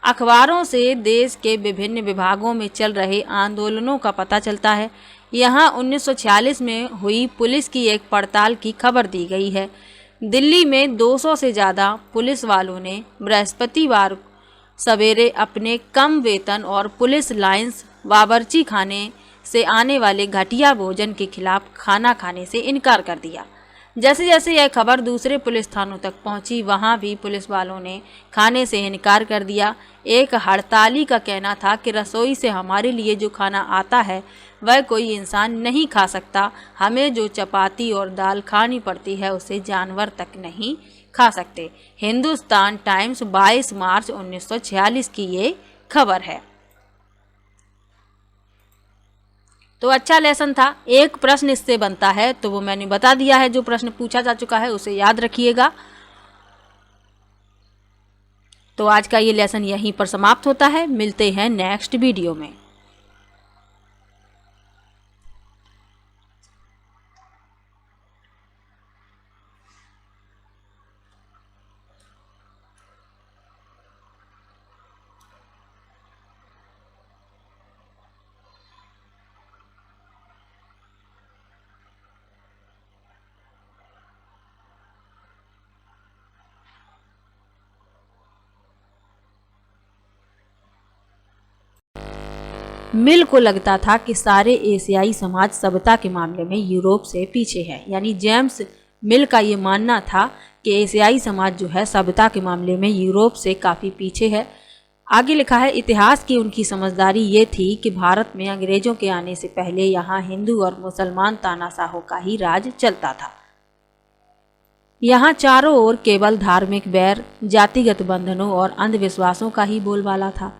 अखबारों से देश के विभिन्न विभागों में चल रहे आंदोलनों का पता चलता है। यहाँ 1946 में हुई पुलिस की एक पड़ताल की खबर दी गई है। दिल्ली में 200 से ज़्यादा पुलिस वालों ने बृहस्पतिवार सवेरे अपने कम वेतन और पुलिस लाइंस बावर्ची खाने से आने वाले घटिया भोजन के खिलाफ खाना खाने से इनकार कर दिया। जैसे जैसे यह खबर दूसरे पुलिस थानों तक पहुंची, वहां भी पुलिस वालों ने खाने से इनकार कर दिया। एक हड़ताली का कहना था कि रसोई से हमारे लिए जो खाना आता है वह कोई इंसान नहीं खा सकता। हमें जो चपाती और दाल खानी पड़ती है उसे जानवर तक नहीं खा सकते। हिंदुस्तान टाइम्स 22 मार्च 1946 की ये खबर है। तो अच्छा लेसन था। एक प्रश्न इससे बनता है तो वो मैंने बता दिया है, जो प्रश्न पूछा जा चुका है उसे याद रखिएगा। तो आज का ये लेसन यहीं पर समाप्त होता है। मिलते हैं नेक्स्ट वीडियो में। मिल को लगता था कि सारे एशियाई समाज सभ्यता के मामले में यूरोप से पीछे है। यानी जेम्स मिल का ये मानना था कि एशियाई समाज जो है सभ्यता के मामले में यूरोप से काफ़ी पीछे है। आगे लिखा है, इतिहास की उनकी समझदारी ये थी कि भारत में अंग्रेजों के आने से पहले यहाँ हिंदू और मुसलमान तानाशाहों का ही राज चलता था। यहाँ चारों ओर केवल धार्मिक बैर, जातिगत बंधनों और अंधविश्वासों का ही बोलबाला था।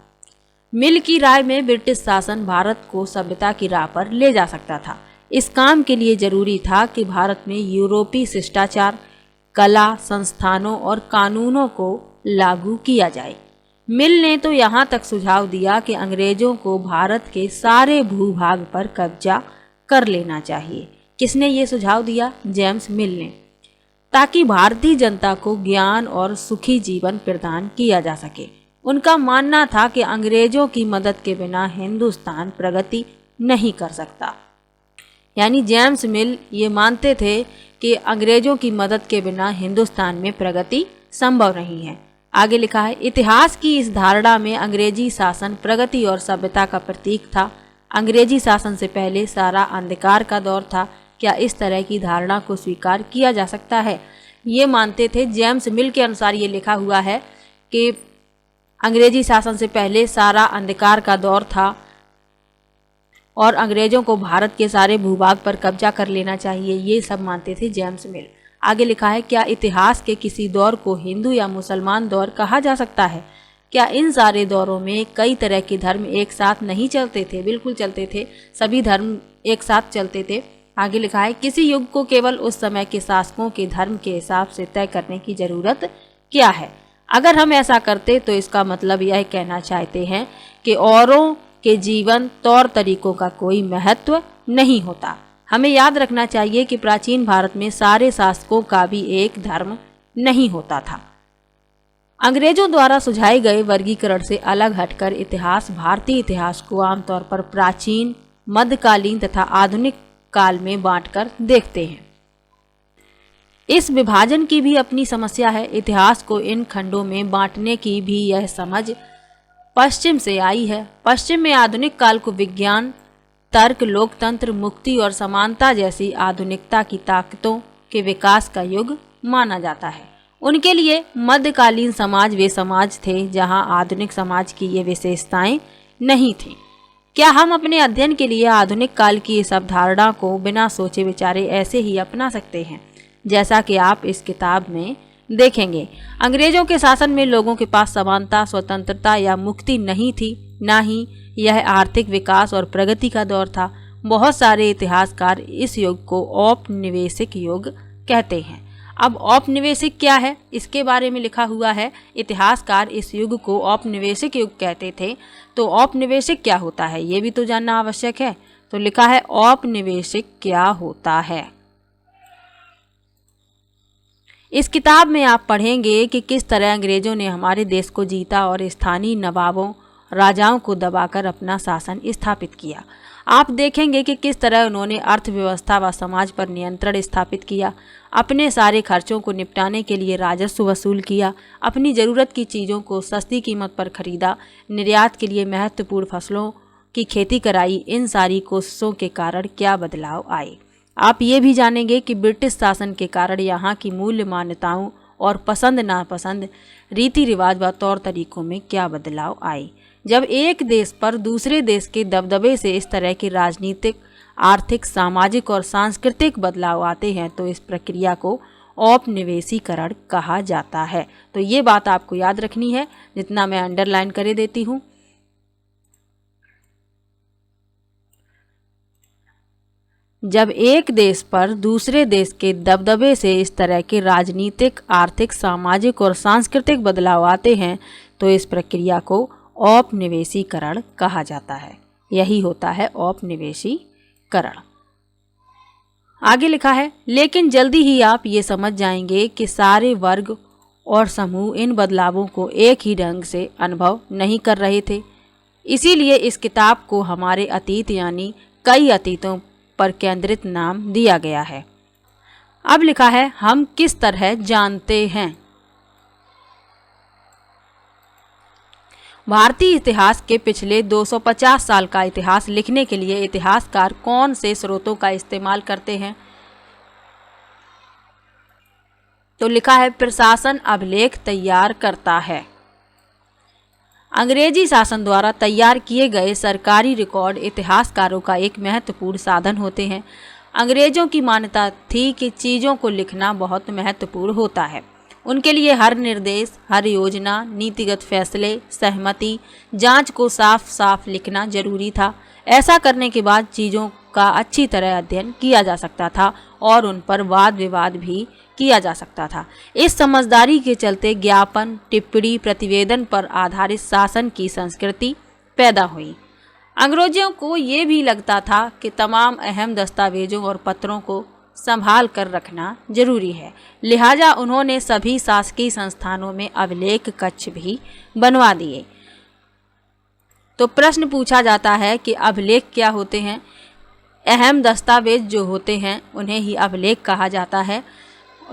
मिल की राय में ब्रिटिश शासन भारत को सभ्यता की राह पर ले जा सकता था। इस काम के लिए जरूरी था कि भारत में यूरोपीय शिष्टाचार, कला, संस्थानों और कानूनों को लागू किया जाए। मिल ने तो यहाँ तक सुझाव दिया कि अंग्रेजों को भारत के सारे भूभाग पर कब्जा कर लेना चाहिए। किसने ये सुझाव दिया? जेम्स मिल ने, ताकि भारतीय जनता को ज्ञान और सुखी जीवन प्रदान किया जा सके। उनका मानना था कि अंग्रेजों की मदद के बिना हिंदुस्तान प्रगति नहीं कर सकता। यानी जेम्स मिल ये मानते थे कि अंग्रेजों की मदद के बिना हिंदुस्तान में प्रगति संभव नहीं है। आगे लिखा है, इतिहास की इस धारणा में अंग्रेजी शासन प्रगति और सभ्यता का प्रतीक था। अंग्रेजी शासन से पहले सारा अंधकार का दौर था। क्या इस तरह की धारणा को स्वीकार किया जा सकता है? ये मानते थे। जेम्स मिल के अनुसार ये लिखा हुआ है कि अंग्रेजी शासन से पहले सारा अंधकार का दौर था और अंग्रेजों को भारत के सारे भूभाग पर कब्जा कर लेना चाहिए। ये सब मानते थे जेम्स मिल। आगे लिखा है, क्या इतिहास के किसी दौर को हिंदू या मुसलमान दौर कहा जा सकता है? क्या इन सारे दौरों में कई तरह के धर्म एक साथ नहीं चलते थे? बिल्कुल चलते थे, सभी धर्म एक साथ चलते थे। आगे लिखा है, किसी युग को केवल उस समय के शासकों के धर्म के हिसाब से तय करने की जरूरत क्या है? अगर हम ऐसा करते तो इसका मतलब यह कहना चाहते हैं कि औरों के जीवन तौर तरीकों का कोई महत्व नहीं होता। हमें याद रखना चाहिए कि प्राचीन भारत में सारे शासकों का भी एक धर्म नहीं होता था। अंग्रेजों द्वारा सुझाए गए वर्गीकरण से अलग हटकर इतिहास भारतीय इतिहास को आमतौर पर प्राचीन, मध्यकालीन तथा आधुनिक काल में बांटकर देखते हैं। इस विभाजन की भी अपनी समस्या है। इतिहास को इन खंडों में बांटने की भी यह समझ पश्चिम से आई है। पश्चिम में आधुनिक काल को विज्ञान, तर्क, लोकतंत्र, मुक्ति और समानता जैसी आधुनिकता की ताकतों के विकास का युग माना जाता है। उनके लिए मध्यकालीन समाज वे समाज थे जहां आधुनिक समाज की ये विशेषताएं नहीं थीं। क्या हम अपने अध्ययन के लिए आधुनिक काल की इस अवधारणा को बिना सोचे विचारे ऐसे ही अपना सकते हैं? जैसा कि आप इस किताब में देखेंगे, अंग्रेजों के शासन में लोगों के पास समानता, स्वतंत्रता या मुक्ति नहीं थी, ना ही यह आर्थिक विकास और प्रगति का दौर था। बहुत सारे इतिहासकार इस युग को औपनिवेशिक युग कहते हैं। अब औपनिवेशिक क्या है, इसके बारे में लिखा हुआ है। इतिहासकार इस युग को औपनिवेशिक युग कहते थे। तो औपनिवेशिक क्या होता है ये भी तो जानना आवश्यक है। तो लिखा है, औपनिवेशिक क्या होता है। इस किताब में आप पढ़ेंगे कि किस तरह अंग्रेजों ने हमारे देश को जीता और स्थानीय नवाबों, राजाओं को दबाकर अपना शासन स्थापित किया। आप देखेंगे कि किस तरह उन्होंने अर्थव्यवस्था व समाज पर नियंत्रण स्थापित किया, अपने सारे खर्चों को निपटाने के लिए राजस्व वसूल किया, अपनी ज़रूरत की चीज़ों को सस्ती कीमत पर खरीदा, निर्यात के लिए महत्वपूर्ण फसलों की खेती कराई। इन सारी कोशिशों के कारण क्या बदलाव आए। आप ये भी जानेंगे कि ब्रिटिश शासन के कारण यहाँ की मूल्य मान्यताओं और पसंद नापसंद, रीति रिवाज व तौर तरीकों में क्या बदलाव आए। जब एक देश पर दूसरे देश के दबदबे से इस तरह के राजनीतिक, आर्थिक, सामाजिक और सांस्कृतिक बदलाव आते हैं तो इस प्रक्रिया को औपनिवेशीकरण कहा जाता है। तो ये बात आपको याद रखनी है, जितना मैं अंडरलाइन कर देती हूँ। जब एक देश पर दूसरे देश के दबदबे से इस तरह के राजनीतिक, आर्थिक, सामाजिक और सांस्कृतिक बदलाव आते हैं तो इस प्रक्रिया को औपनिवेशीकरण कहा जाता है। यही होता है औपनिवेशीकरण। आगे लिखा है, लेकिन जल्दी ही आप ये समझ जाएंगे कि सारे वर्ग और समूह इन बदलावों को एक ही ढंग से अनुभव नहीं कर रहे थे। इसीलिए इस किताब को हमारे अतीत यानी कई अतीतों पर केंद्रित नाम दिया गया है। अब लिखा है, हम किस तरह जानते हैं। भारतीय इतिहास के पिछले 250 साल का इतिहास लिखने के लिए इतिहासकार कौन से स्रोतों का इस्तेमाल करते हैं? तो लिखा है प्रशासन अभिलेख तैयार करता है। अंग्रेजी शासन द्वारा तैयार किए गए सरकारी रिकॉर्ड इतिहासकारों का एक महत्वपूर्ण साधन होते हैं। अंग्रेजों की मान्यता थी कि चीज़ों को लिखना बहुत महत्वपूर्ण होता है। उनके लिए हर निर्देश, हर योजना, नीतिगत फैसले, सहमति, जांच को साफ साफ लिखना जरूरी था। ऐसा करने के बाद चीज़ों का अच्छी तरह अध्ययन किया जा सकता था और उन पर वाद विवाद भी किया जा सकता था। इस समझदारी के चलते ज्ञापन, टिप्पणी, प्रतिवेदन पर आधारित शासन की संस्कृति पैदा हुई। अंग्रेजों को ये भी लगता था कि तमाम अहम दस्तावेजों और पत्रों को संभाल कर रखना जरूरी है, लिहाजा उन्होंने सभी शासकीय संस्थानों में अभिलेख कक्ष भी बनवा दिए। तो प्रश्न पूछा जाता है कि अभिलेख क्या होते हैं? अहम दस्तावेज जो होते हैं उन्हें ही अभिलेख कहा जाता है।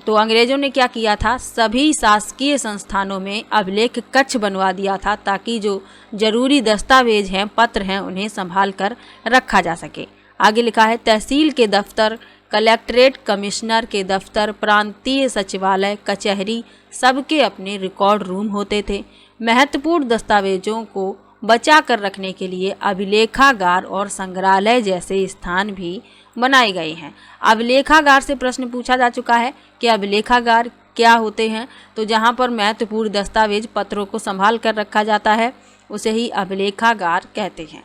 तो अंग्रेजों ने क्या किया था, सभी शासकीय संस्थानों में अभिलेख कक्ष बनवा दिया था ताकि जो जरूरी दस्तावेज हैं, पत्र हैं, उन्हें संभाल कर रखा जा सके। आगे लिखा है तहसील के दफ्तर, कलेक्ट्रेट कमिश्नर के दफ्तर, प्रांतीय सचिवालय, कचहरी, सबके अपने रिकॉर्ड रूम होते थे। महत्वपूर्ण दस्तावेजों को बचा कर रखने के लिए अभिलेखागार और संग्रहालय जैसे स्थान भी बनाए गए हैं। अभिलेखागार से प्रश्न पूछा जा चुका है कि अभिलेखागार क्या होते हैं। तो जहां पर महत्वपूर्ण दस्तावेज, पत्रों को संभाल कर रखा जाता है उसे ही अभिलेखागार कहते हैं।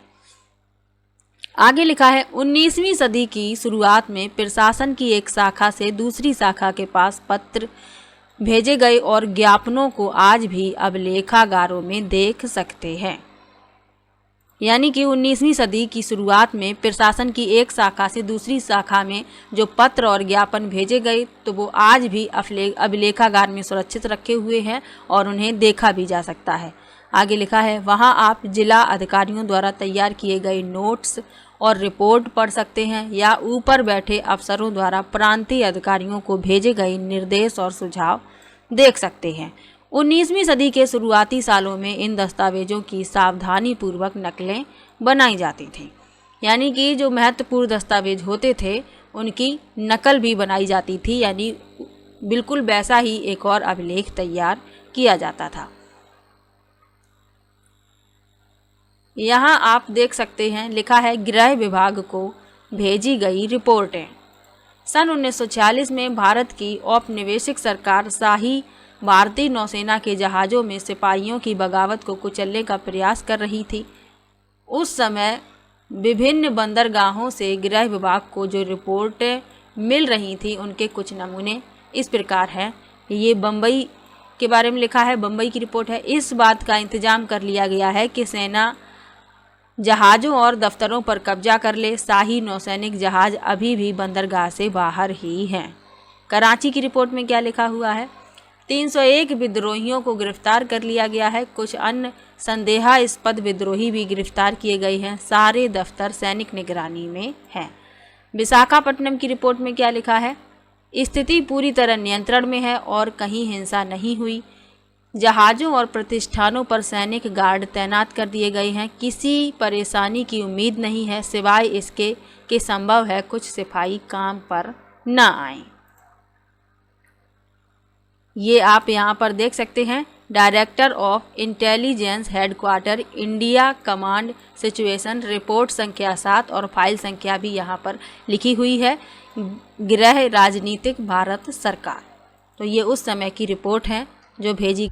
आगे लिखा है 19वीं सदी की शुरुआत में प्रशासन की एक शाखा से दूसरी शाखा के पास पत्र भेजे गए और ज्ञापनों को आज भी अभिलेखागारों में देख सकते हैं। यानी कि 19वीं सदी की शुरुआत में प्रशासन की एक शाखा से दूसरी शाखा में जो पत्र और ज्ञापन भेजे गए तो वो आज भी अभिलेखागार में सुरक्षित रखे हुए हैं और उन्हें देखा भी जा सकता है। आगे लिखा है वहाँ आप जिला अधिकारियों द्वारा तैयार किए गए नोट्स और रिपोर्ट पढ़ सकते हैं या ऊपर बैठे अफसरों द्वारा प्रांतीय अधिकारियों को भेजे गए निर्देश और सुझाव देख सकते हैं। 19वीं सदी के शुरुआती सालों में इन दस्तावेजों की सावधानी पूर्वक नकलें बनाई जाती थीं। यानी कि जो महत्वपूर्ण दस्तावेज होते थे उनकी नकल भी बनाई जाती थी, यानी बिल्कुल वैसा ही एक और अभिलेख तैयार किया जाता था। यहाँ आप देख सकते हैं लिखा है गृह विभाग को भेजी गई रिपोर्टें। सन 1946 में भारत की औपनिवेशिक सरकार शाही भारतीय नौसेना के जहाज़ों में सिपाहियों की बगावत को कुचलने का प्रयास कर रही थी। उस समय विभिन्न बंदरगाहों से गृह विभाग को जो रिपोर्टें मिल रही थी उनके कुछ नमूने इस प्रकार हैं। ये बम्बई के बारे में लिखा है, बम्बई की रिपोर्ट है। इस बात का इंतजाम कर लिया गया है कि सेना जहाज़ों और दफ्तरों पर कब्जा कर ले। शाही नौसैनिक जहाज़ अभी भी बंदरगाह से बाहर ही हैं। कराची की रिपोर्ट में क्या लिखा हुआ है, 301 विद्रोहियों को गिरफ्तार कर लिया गया है। कुछ अन्य संदेहास्पद विद्रोही भी गिरफ्तार किए गए हैं। सारे दफ्तर सैनिक निगरानी में हैं। विशाखापट्टनम की रिपोर्ट में क्या लिखा है, स्थिति पूरी तरह नियंत्रण में है और कहीं हिंसा नहीं हुई। जहाज़ों और प्रतिष्ठानों पर सैनिक गार्ड तैनात कर दिए गए हैं। किसी परेशानी की उम्मीद नहीं है सिवाय इसके कि संभव है कुछ सिपाही काम पर न आएं। ये आप यहाँ पर देख सकते हैं, director of intelligence headquarter India command situation report संख्या 7 और फाइल संख्या भी यहाँ पर लिखी हुई है, गृह राजनीतिक भारत सरकार। तो ये उस समय की रिपोर्ट है जो भेजी।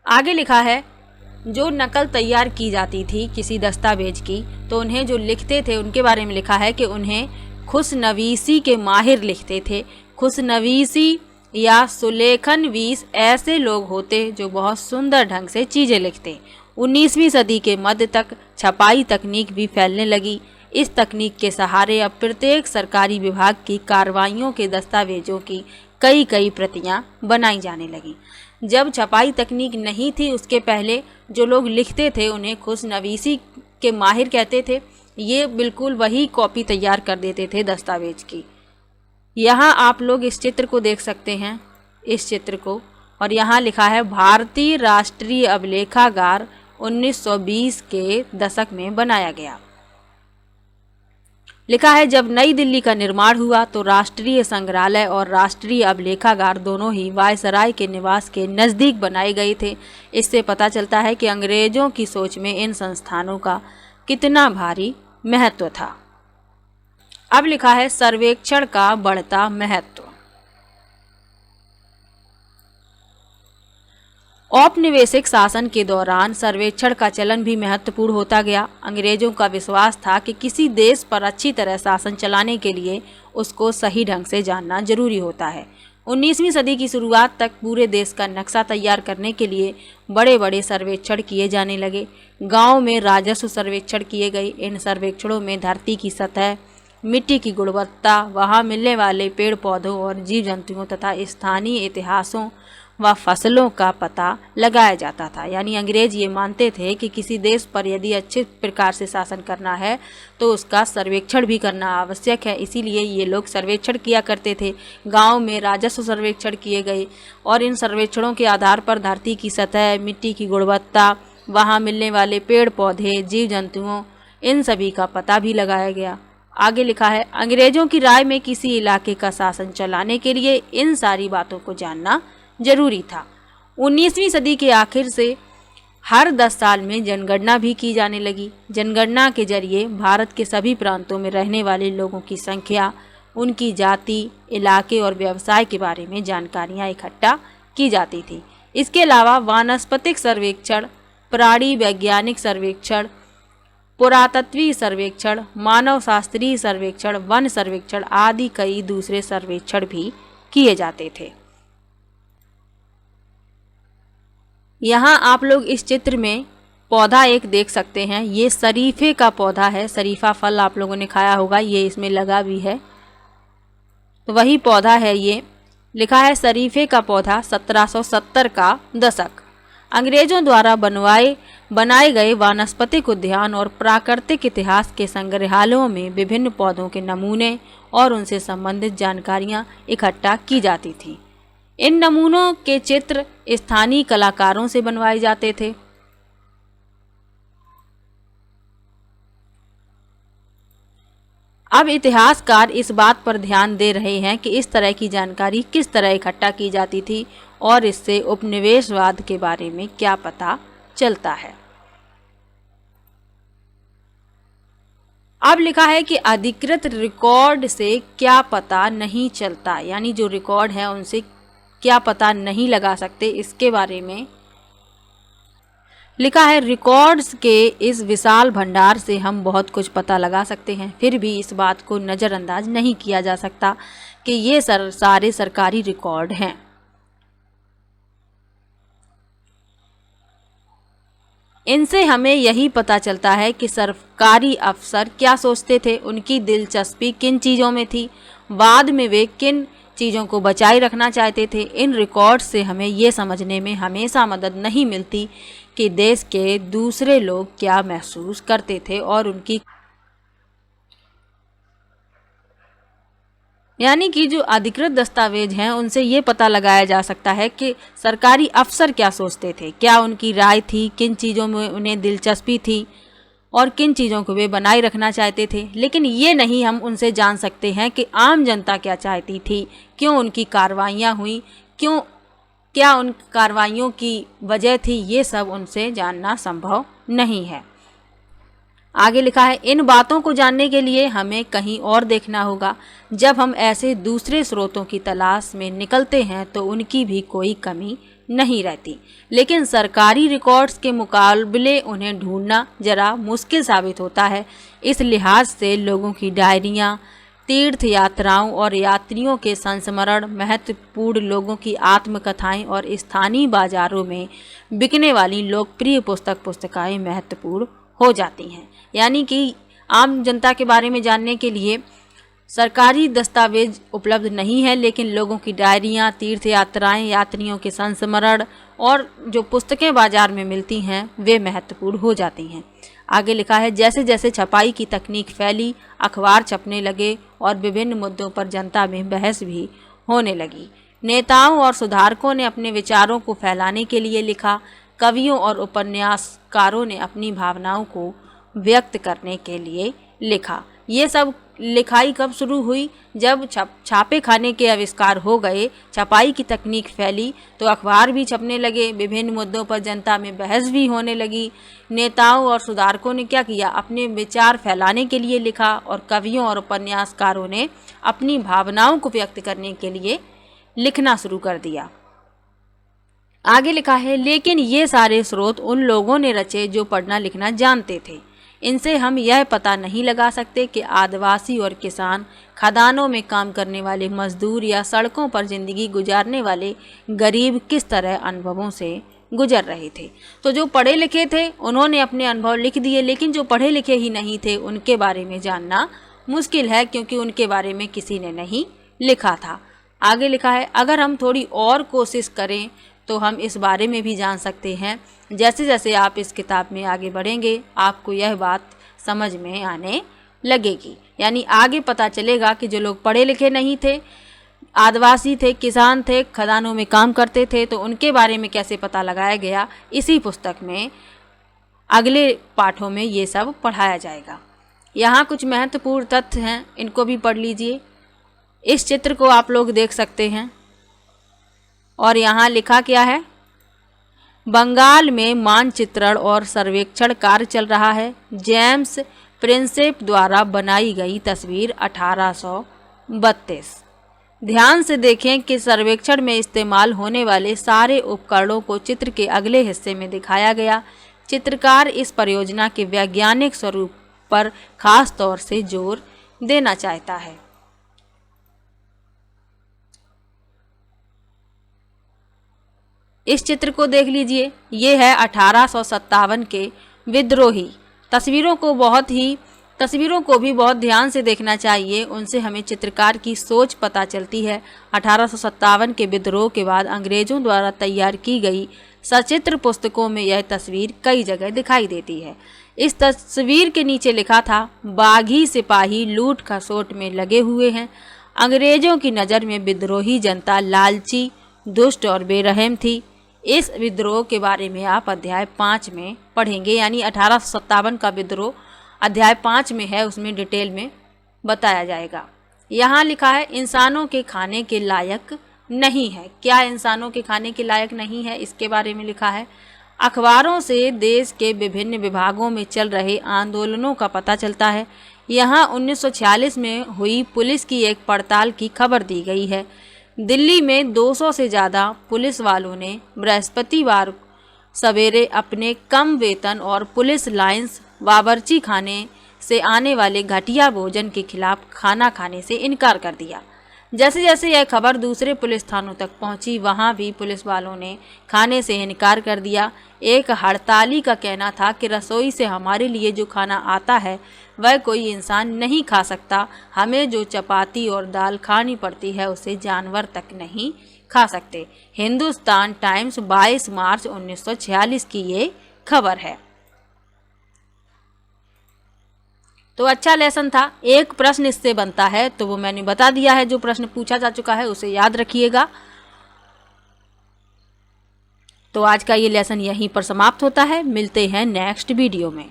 आगे लिखा है जो नकल तैयार की जाती थी किसी दस्तावेज की तो उन्हें जो लिखते थे उनके बारे में लिखा है कि उन्हें खुशनवीसी के माहिर लिखते थे। खुशनवीसी या सुलेखनवीस ऐसे लोग होते जो बहुत सुंदर ढंग से चीज़ें लिखते। 19वीं सदी के मध्य तक छपाई तकनीक भी फैलने लगी। इस तकनीक के सहारे अब प्रत्येक सरकारी विभाग की कार्रवाइयों के दस्तावेजों की कई प्रतियां बनाई जाने लगी। जब छपाई तकनीक नहीं थी उसके पहले जो लोग लिखते थे उन्हें खुशनवीसी के माहिर कहते थे। ये बिल्कुल वही कॉपी तैयार कर देते थे दस्तावेज की। यहाँ आप लोग इस चित्र को देख सकते हैं। इस चित्र को, और यहाँ लिखा है भारतीय राष्ट्रीय अभिलेखागार 1920 के दशक में बनाया गया। लिखा है जब नई दिल्ली का निर्माण हुआ तो राष्ट्रीय संग्रहालय और राष्ट्रीय अभिलेखागार दोनों ही वायसराय के निवास के नज़दीक बनाए गए थे। इससे पता चलता है कि अंग्रेजों की सोच में इन संस्थानों का कितना भारी महत्व था। अब लिखा है सर्वेक्षण का बढ़ता महत्व। औपनिवेशिक शासन के दौरान सर्वेक्षण का चलन भी महत्वपूर्ण होता गया। अंग्रेजों का विश्वास था कि किसी देश पर अच्छी तरह शासन चलाने के लिए उसको सही ढंग से जानना जरूरी होता है। 19वीं सदी की शुरुआत तक पूरे देश का नक्शा तैयार करने के लिए बड़े बड़े सर्वेक्षण किए जाने लगे। गांव में राजस्व सर्वेक्षण किए गए। इन सर्वेक्षणों में धरती की सतह, मिट्टी की गुणवत्ता, वहां मिलने वाले पेड़ पौधों और जीव जंतुओं तथा स्थानीय इतिहासों व फसलों का पता लगाया जाता था। यानी अंग्रेज ये मानते थे कि किसी देश पर यदि अच्छे प्रकार से शासन करना है तो उसका सर्वेक्षण भी करना आवश्यक है। इसीलिए ये लोग सर्वेक्षण किया करते थे। गांव में राजस्व सर्वेक्षण किए गए और इन सर्वेक्षणों के आधार पर धरती की सतह, मिट्टी की गुणवत्ता, वहाँ मिलने वाले पेड़ पौधे, जीव जंतुओं, इन सभी का पता भी लगाया गया। आगे लिखा है अंग्रेजों की राय में किसी इलाके का शासन चलाने के लिए इन सारी बातों को जानना जरूरी था। 19वीं सदी के आखिर से हर 10 साल में जनगणना भी की जाने लगी। जनगणना के जरिए भारत के सभी प्रांतों में रहने वाले लोगों की संख्या, उनकी जाति, इलाके और व्यवसाय के बारे में जानकारियां इकट्ठा की जाती थी। इसके अलावा वानस्पतिक सर्वेक्षण, प्राणी वैज्ञानिक सर्वेक्षण, पुरातत्वीय सर्वेक्षण, मानव शास्त्रीय सर्वेक्षण, वन सर्वेक्षण आदि कई दूसरे सर्वेक्षण भी किए जाते थे। यहाँ आप लोग इस चित्र में पौधा एक देख सकते हैं। ये शरीफे का पौधा है। शरीफा फल आप लोगों ने खाया होगा, ये इसमें लगा भी है, तो वही पौधा है ये। लिखा है शरीफे का पौधा 1770 का दशक। अंग्रेजों द्वारा बनाए गए वानस्पतिक उद्यान और प्राकृतिक इतिहास के संग्रहालयों में विभिन्न पौधों के नमूने और उनसे संबंधित जानकारियाँ इकट्ठा की जाती थी। इन नमूनों के चित्र स्थानीय कलाकारों से बनवाए जाते थे। अब इतिहासकार इस बात पर ध्यान दे रहे हैं कि इस तरह की जानकारी किस तरह इकट्ठा की जाती थी और इससे उपनिवेशवाद के बारे में क्या पता चलता है। अब लिखा है कि अधिकृत रिकॉर्ड से क्या पता नहीं चलता, यानी जो रिकॉर्ड है उनसे क्या पता नहीं लगा सकते, इसके बारे में लिखा है रिकॉर्ड्स के इस विशाल भंडार से हम बहुत कुछ पता लगा सकते हैं, फिर भी इस बात को नज़रअंदाज नहीं किया जा सकता कि ये सारे सरकारी रिकॉर्ड हैं। इनसे हमें यही पता चलता है कि सरकारी अफसर क्या सोचते थे, उनकी दिलचस्पी किन चीज़ों में थी, बाद में वे किन चीज़ों को बचाए रखना चाहते थे। इन रिकॉर्ड से हमें ये समझने में हमेशा मदद नहीं मिलती कि देश के दूसरे लोग क्या महसूस करते थे और उनकी, यानी कि जो अधिकृत दस्तावेज हैं उनसे ये पता लगाया जा सकता है कि सरकारी अफसर क्या सोचते थे, क्या उनकी राय थी, किन चीज़ों में उन्हें दिलचस्पी थी और किन चीज़ों को वे बनाए रखना चाहते थे। लेकिन ये नहीं हम उनसे जान सकते हैं कि आम जनता क्या चाहती थी, क्यों उनकी कार्रवाइयाँ हुई, क्या उन कार्रवाइयों की वजह थी, ये सब उनसे जानना संभव नहीं है। आगे लिखा है इन बातों को जानने के लिए हमें कहीं और देखना होगा। जब हम ऐसे दूसरे स्रोतों की तलाश में निकलते हैं तो उनकी भी कोई कमी नहीं रहती, लेकिन सरकारी रिकॉर्ड्स के मुकाबले उन्हें ढूंढना जरा मुश्किल साबित होता है। इस लिहाज से लोगों की डायरियाँ, तीर्थ यात्राओं और यात्रियों के संस्मरण महत्वपूर्ण, लोगों की आत्मकथाएं और स्थानीय बाजारों में बिकने वाली लोकप्रिय पुस्तकाएं महत्वपूर्ण हो जाती हैं। यानी कि आम जनता के बारे में जानने के लिए सरकारी दस्तावेज उपलब्ध नहीं है, लेकिन लोगों की डायरियाँ, तीर्थ यात्राएं, यात्रियों के संस्मरण और जो पुस्तकें बाजार में मिलती हैं वे महत्वपूर्ण हो जाती हैं। आगे लिखा है जैसे जैसे छपाई की तकनीक फैली, अखबार छपने लगे और विभिन्न मुद्दों पर जनता में बहस भी होने लगी। नेताओं और सुधारकों ने अपने विचारों को फैलाने के लिए लिखा। कवियों और उपन्यासकारों ने अपनी भावनाओं को व्यक्त करने के लिए लिखा। ये सब लिखाई कब शुरू हुई? जब छापे खाने के आविष्कार हो गए, छपाई की तकनीक फैली, तो अखबार भी छपने लगे, विभिन्न मुद्दों पर जनता में बहस भी होने लगी। नेताओं और सुधारकों ने क्या किया? अपने विचार फैलाने के लिए लिखा, और कवियों और उपन्यासकारों ने अपनी भावनाओं को व्यक्त करने के लिए लिखना शुरू कर दिया। आगे लिखा है, लेकिन ये सारे स्रोत उन लोगों ने रचे जो पढ़ना लिखना जानते थे। इनसे हम यह पता नहीं लगा सकते कि आदिवासी और किसान, खदानों में काम करने वाले मजदूर या सड़कों पर जिंदगी गुजारने वाले गरीब किस तरह अनुभवों से गुजर रहे थे। तो जो पढ़े लिखे थे उन्होंने अपने अनुभव लिख दिए, लेकिन जो पढ़े लिखे ही नहीं थे उनके बारे में जानना मुश्किल है, क्योंकि उनके बारे में किसी ने नहीं लिखा था। आगे लिखा है, अगर हम थोड़ी और कोशिश करें तो हम इस बारे में भी जान सकते हैं। जैसे जैसे आप इस किताब में आगे बढ़ेंगे आपको यह बात समझ में आने लगेगी। यानी आगे पता चलेगा कि जो लोग पढ़े लिखे नहीं थे, आदिवासी थे, किसान थे, खदानों में काम करते थे, तो उनके बारे में कैसे पता लगाया गया, इसी पुस्तक में अगले पाठों में ये सब पढ़ाया जाएगा। यहाँ कुछ महत्वपूर्ण तथ्य हैं, इनको भी पढ़ लीजिए। इस चित्र को आप लोग देख सकते हैं, और यहाँ लिखा क्या है? बंगाल में मानचित्रण और सर्वेक्षण कार्य चल रहा है। जेम्स प्रिंसेप द्वारा बनाई गई तस्वीर 1832। ध्यान से देखें कि सर्वेक्षण में इस्तेमाल होने वाले सारे उपकरणों को चित्र के अगले हिस्से में दिखाया गया। चित्रकार इस परियोजना के वैज्ञानिक स्वरूप पर खास तौर से जोर देना चाहता है। इस चित्र को देख लीजिए, ये है 1857 के विद्रोही। तस्वीरों को भी बहुत ध्यान से देखना चाहिए, उनसे हमें चित्रकार की सोच पता चलती है। 1857 के विद्रोह के बाद अंग्रेजों द्वारा तैयार की गई सचित्र पुस्तकों में यह तस्वीर कई जगह दिखाई देती है। इस तस्वीर के नीचे लिखा था, बागी सिपाही लूट खसोट में लगे हुए हैं। अंग्रेजों की नज़र में विद्रोही जनता लालची, दुष्ट और बेरहम थी। इस विद्रोह के बारे में आप अध्याय 5 में पढ़ेंगे, यानी 1857 का विद्रोह अध्याय 5 में है, उसमें डिटेल में बताया जाएगा। यहाँ लिखा है, इंसानों के खाने के लायक नहीं है। क्या इंसानों के खाने के लायक नहीं है, इसके बारे में लिखा है। अखबारों से देश के विभिन्न विभागों में चल रहे आंदोलनों का पता चलता है। यहाँ 1946 में हुई पुलिस की एक पड़ताल की खबर दी गई है। दिल्ली में 200 से ज़्यादा पुलिस वालों ने बृहस्पतिवार सवेरे अपने कम वेतन और पुलिस लाइन्स बावर्ची खाने से आने वाले घटिया भोजन के खिलाफ खाना खाने से इनकार कर दिया। जैसे जैसे यह खबर दूसरे पुलिस थानों तक पहुंची, वहां भी पुलिस वालों ने खाने से इनकार कर दिया। एक हड़ताली का कहना था कि रसोई से हमारे लिए जो खाना आता है वह कोई इंसान नहीं खा सकता। हमें जो चपाती और दाल खानी पड़ती है उसे जानवर तक नहीं खा सकते। हिंदुस्तान टाइम्स 22 मार्च 1946 की ये खबर है। तो अच्छा लेसन था। एक प्रश्न इससे बनता है, तो वो मैंने बता दिया है। जो प्रश्न पूछा जा चुका है उसे याद रखिएगा। तो आज का ये लेसन यहीं पर समाप्त होता है। मिलते हैं नेक्स्ट वीडियो में।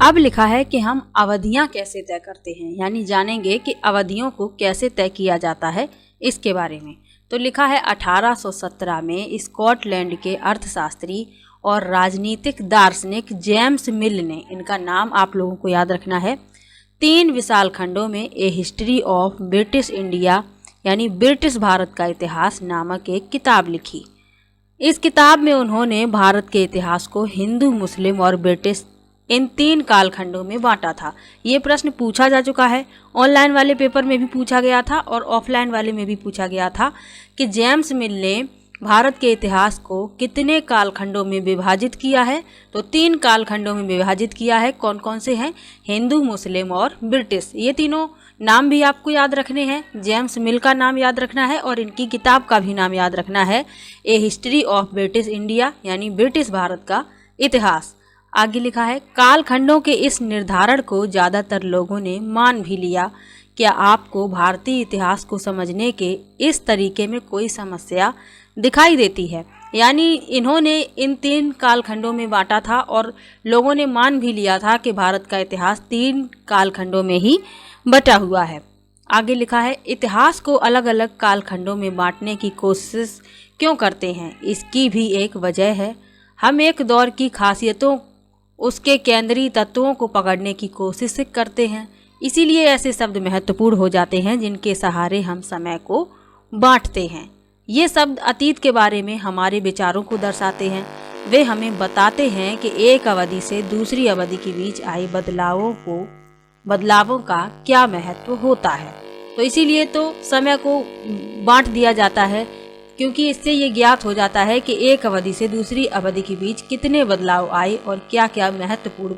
अब लिखा है कि हम अवधियां कैसे तय करते हैं, यानी जानेंगे कि अवधियों को कैसे तय किया जाता है इसके बारे में। तो लिखा है 1817 में स्कॉटलैंड के अर्थशास्त्री और राजनीतिक दार्शनिक जेम्स मिल ने, इनका नाम आप लोगों को याद रखना है, 3 विशाल खंडों में ए हिस्ट्री ऑफ ब्रिटिश इंडिया यानी ब्रिटिश भारत का इतिहास नामक एक किताब लिखी। इस किताब में उन्होंने भारत के इतिहास को हिंदू, मुस्लिम और ब्रिटिश इन 3 कालखंडों में बांटा था। ये प्रश्न पूछा जा चुका है, ऑनलाइन वाले पेपर में भी पूछा गया था और ऑफलाइन वाले में भी पूछा गया था कि जेम्स मिल ने भारत के इतिहास को कितने कालखंडों में विभाजित किया है। तो 3 कालखंडों में विभाजित किया है। कौन कौन से हैं? हिंदू, मुस्लिम और ब्रिटिश। ये तीनों नाम भी आपको याद रखने हैं। जेम्स मिल का नाम याद रखना है और इनकी किताब का भी नाम याद रखना है, ए हिस्ट्री ऑफ ब्रिटिश इंडिया, यानी ब्रिटिश भारत का इतिहास। आगे लिखा है, कालखंडों के इस निर्धारण को ज़्यादातर लोगों ने मान भी लिया। क्या आपको भारतीय इतिहास को समझने के इस तरीके में कोई समस्या दिखाई देती है? यानी इन्होंने इन 3 कालखंडों में बांटा था और लोगों ने मान भी लिया था कि भारत का इतिहास 3 कालखंडों में ही बटा हुआ है। आगे लिखा है, इतिहास को अलग अलग कालखंडों में बांटने की कोशिश क्यों करते हैं? इसकी भी एक वजह है। हम एक दौर की खासियतों, उसके केंद्रीय तत्वों को पकड़ने की कोशिश करते हैं। इसीलिए ऐसे शब्द महत्वपूर्ण हो जाते हैं जिनके सहारे हम समय को बांटते हैं। ये शब्द अतीत के बारे में हमारे विचारों को दर्शाते हैं। वे हमें बताते हैं कि एक अवधि से दूसरी अवधि के बीच आए बदलावों का क्या महत्व होता है। तो इसीलिए तो समय को बांट दिया जाता है, क्योंकि इससे ये ज्ञात हो जाता है कि एक अवधि से दूसरी अवधि के बीच कितने बदलाव आए और क्या क्या महत्वपूर्ण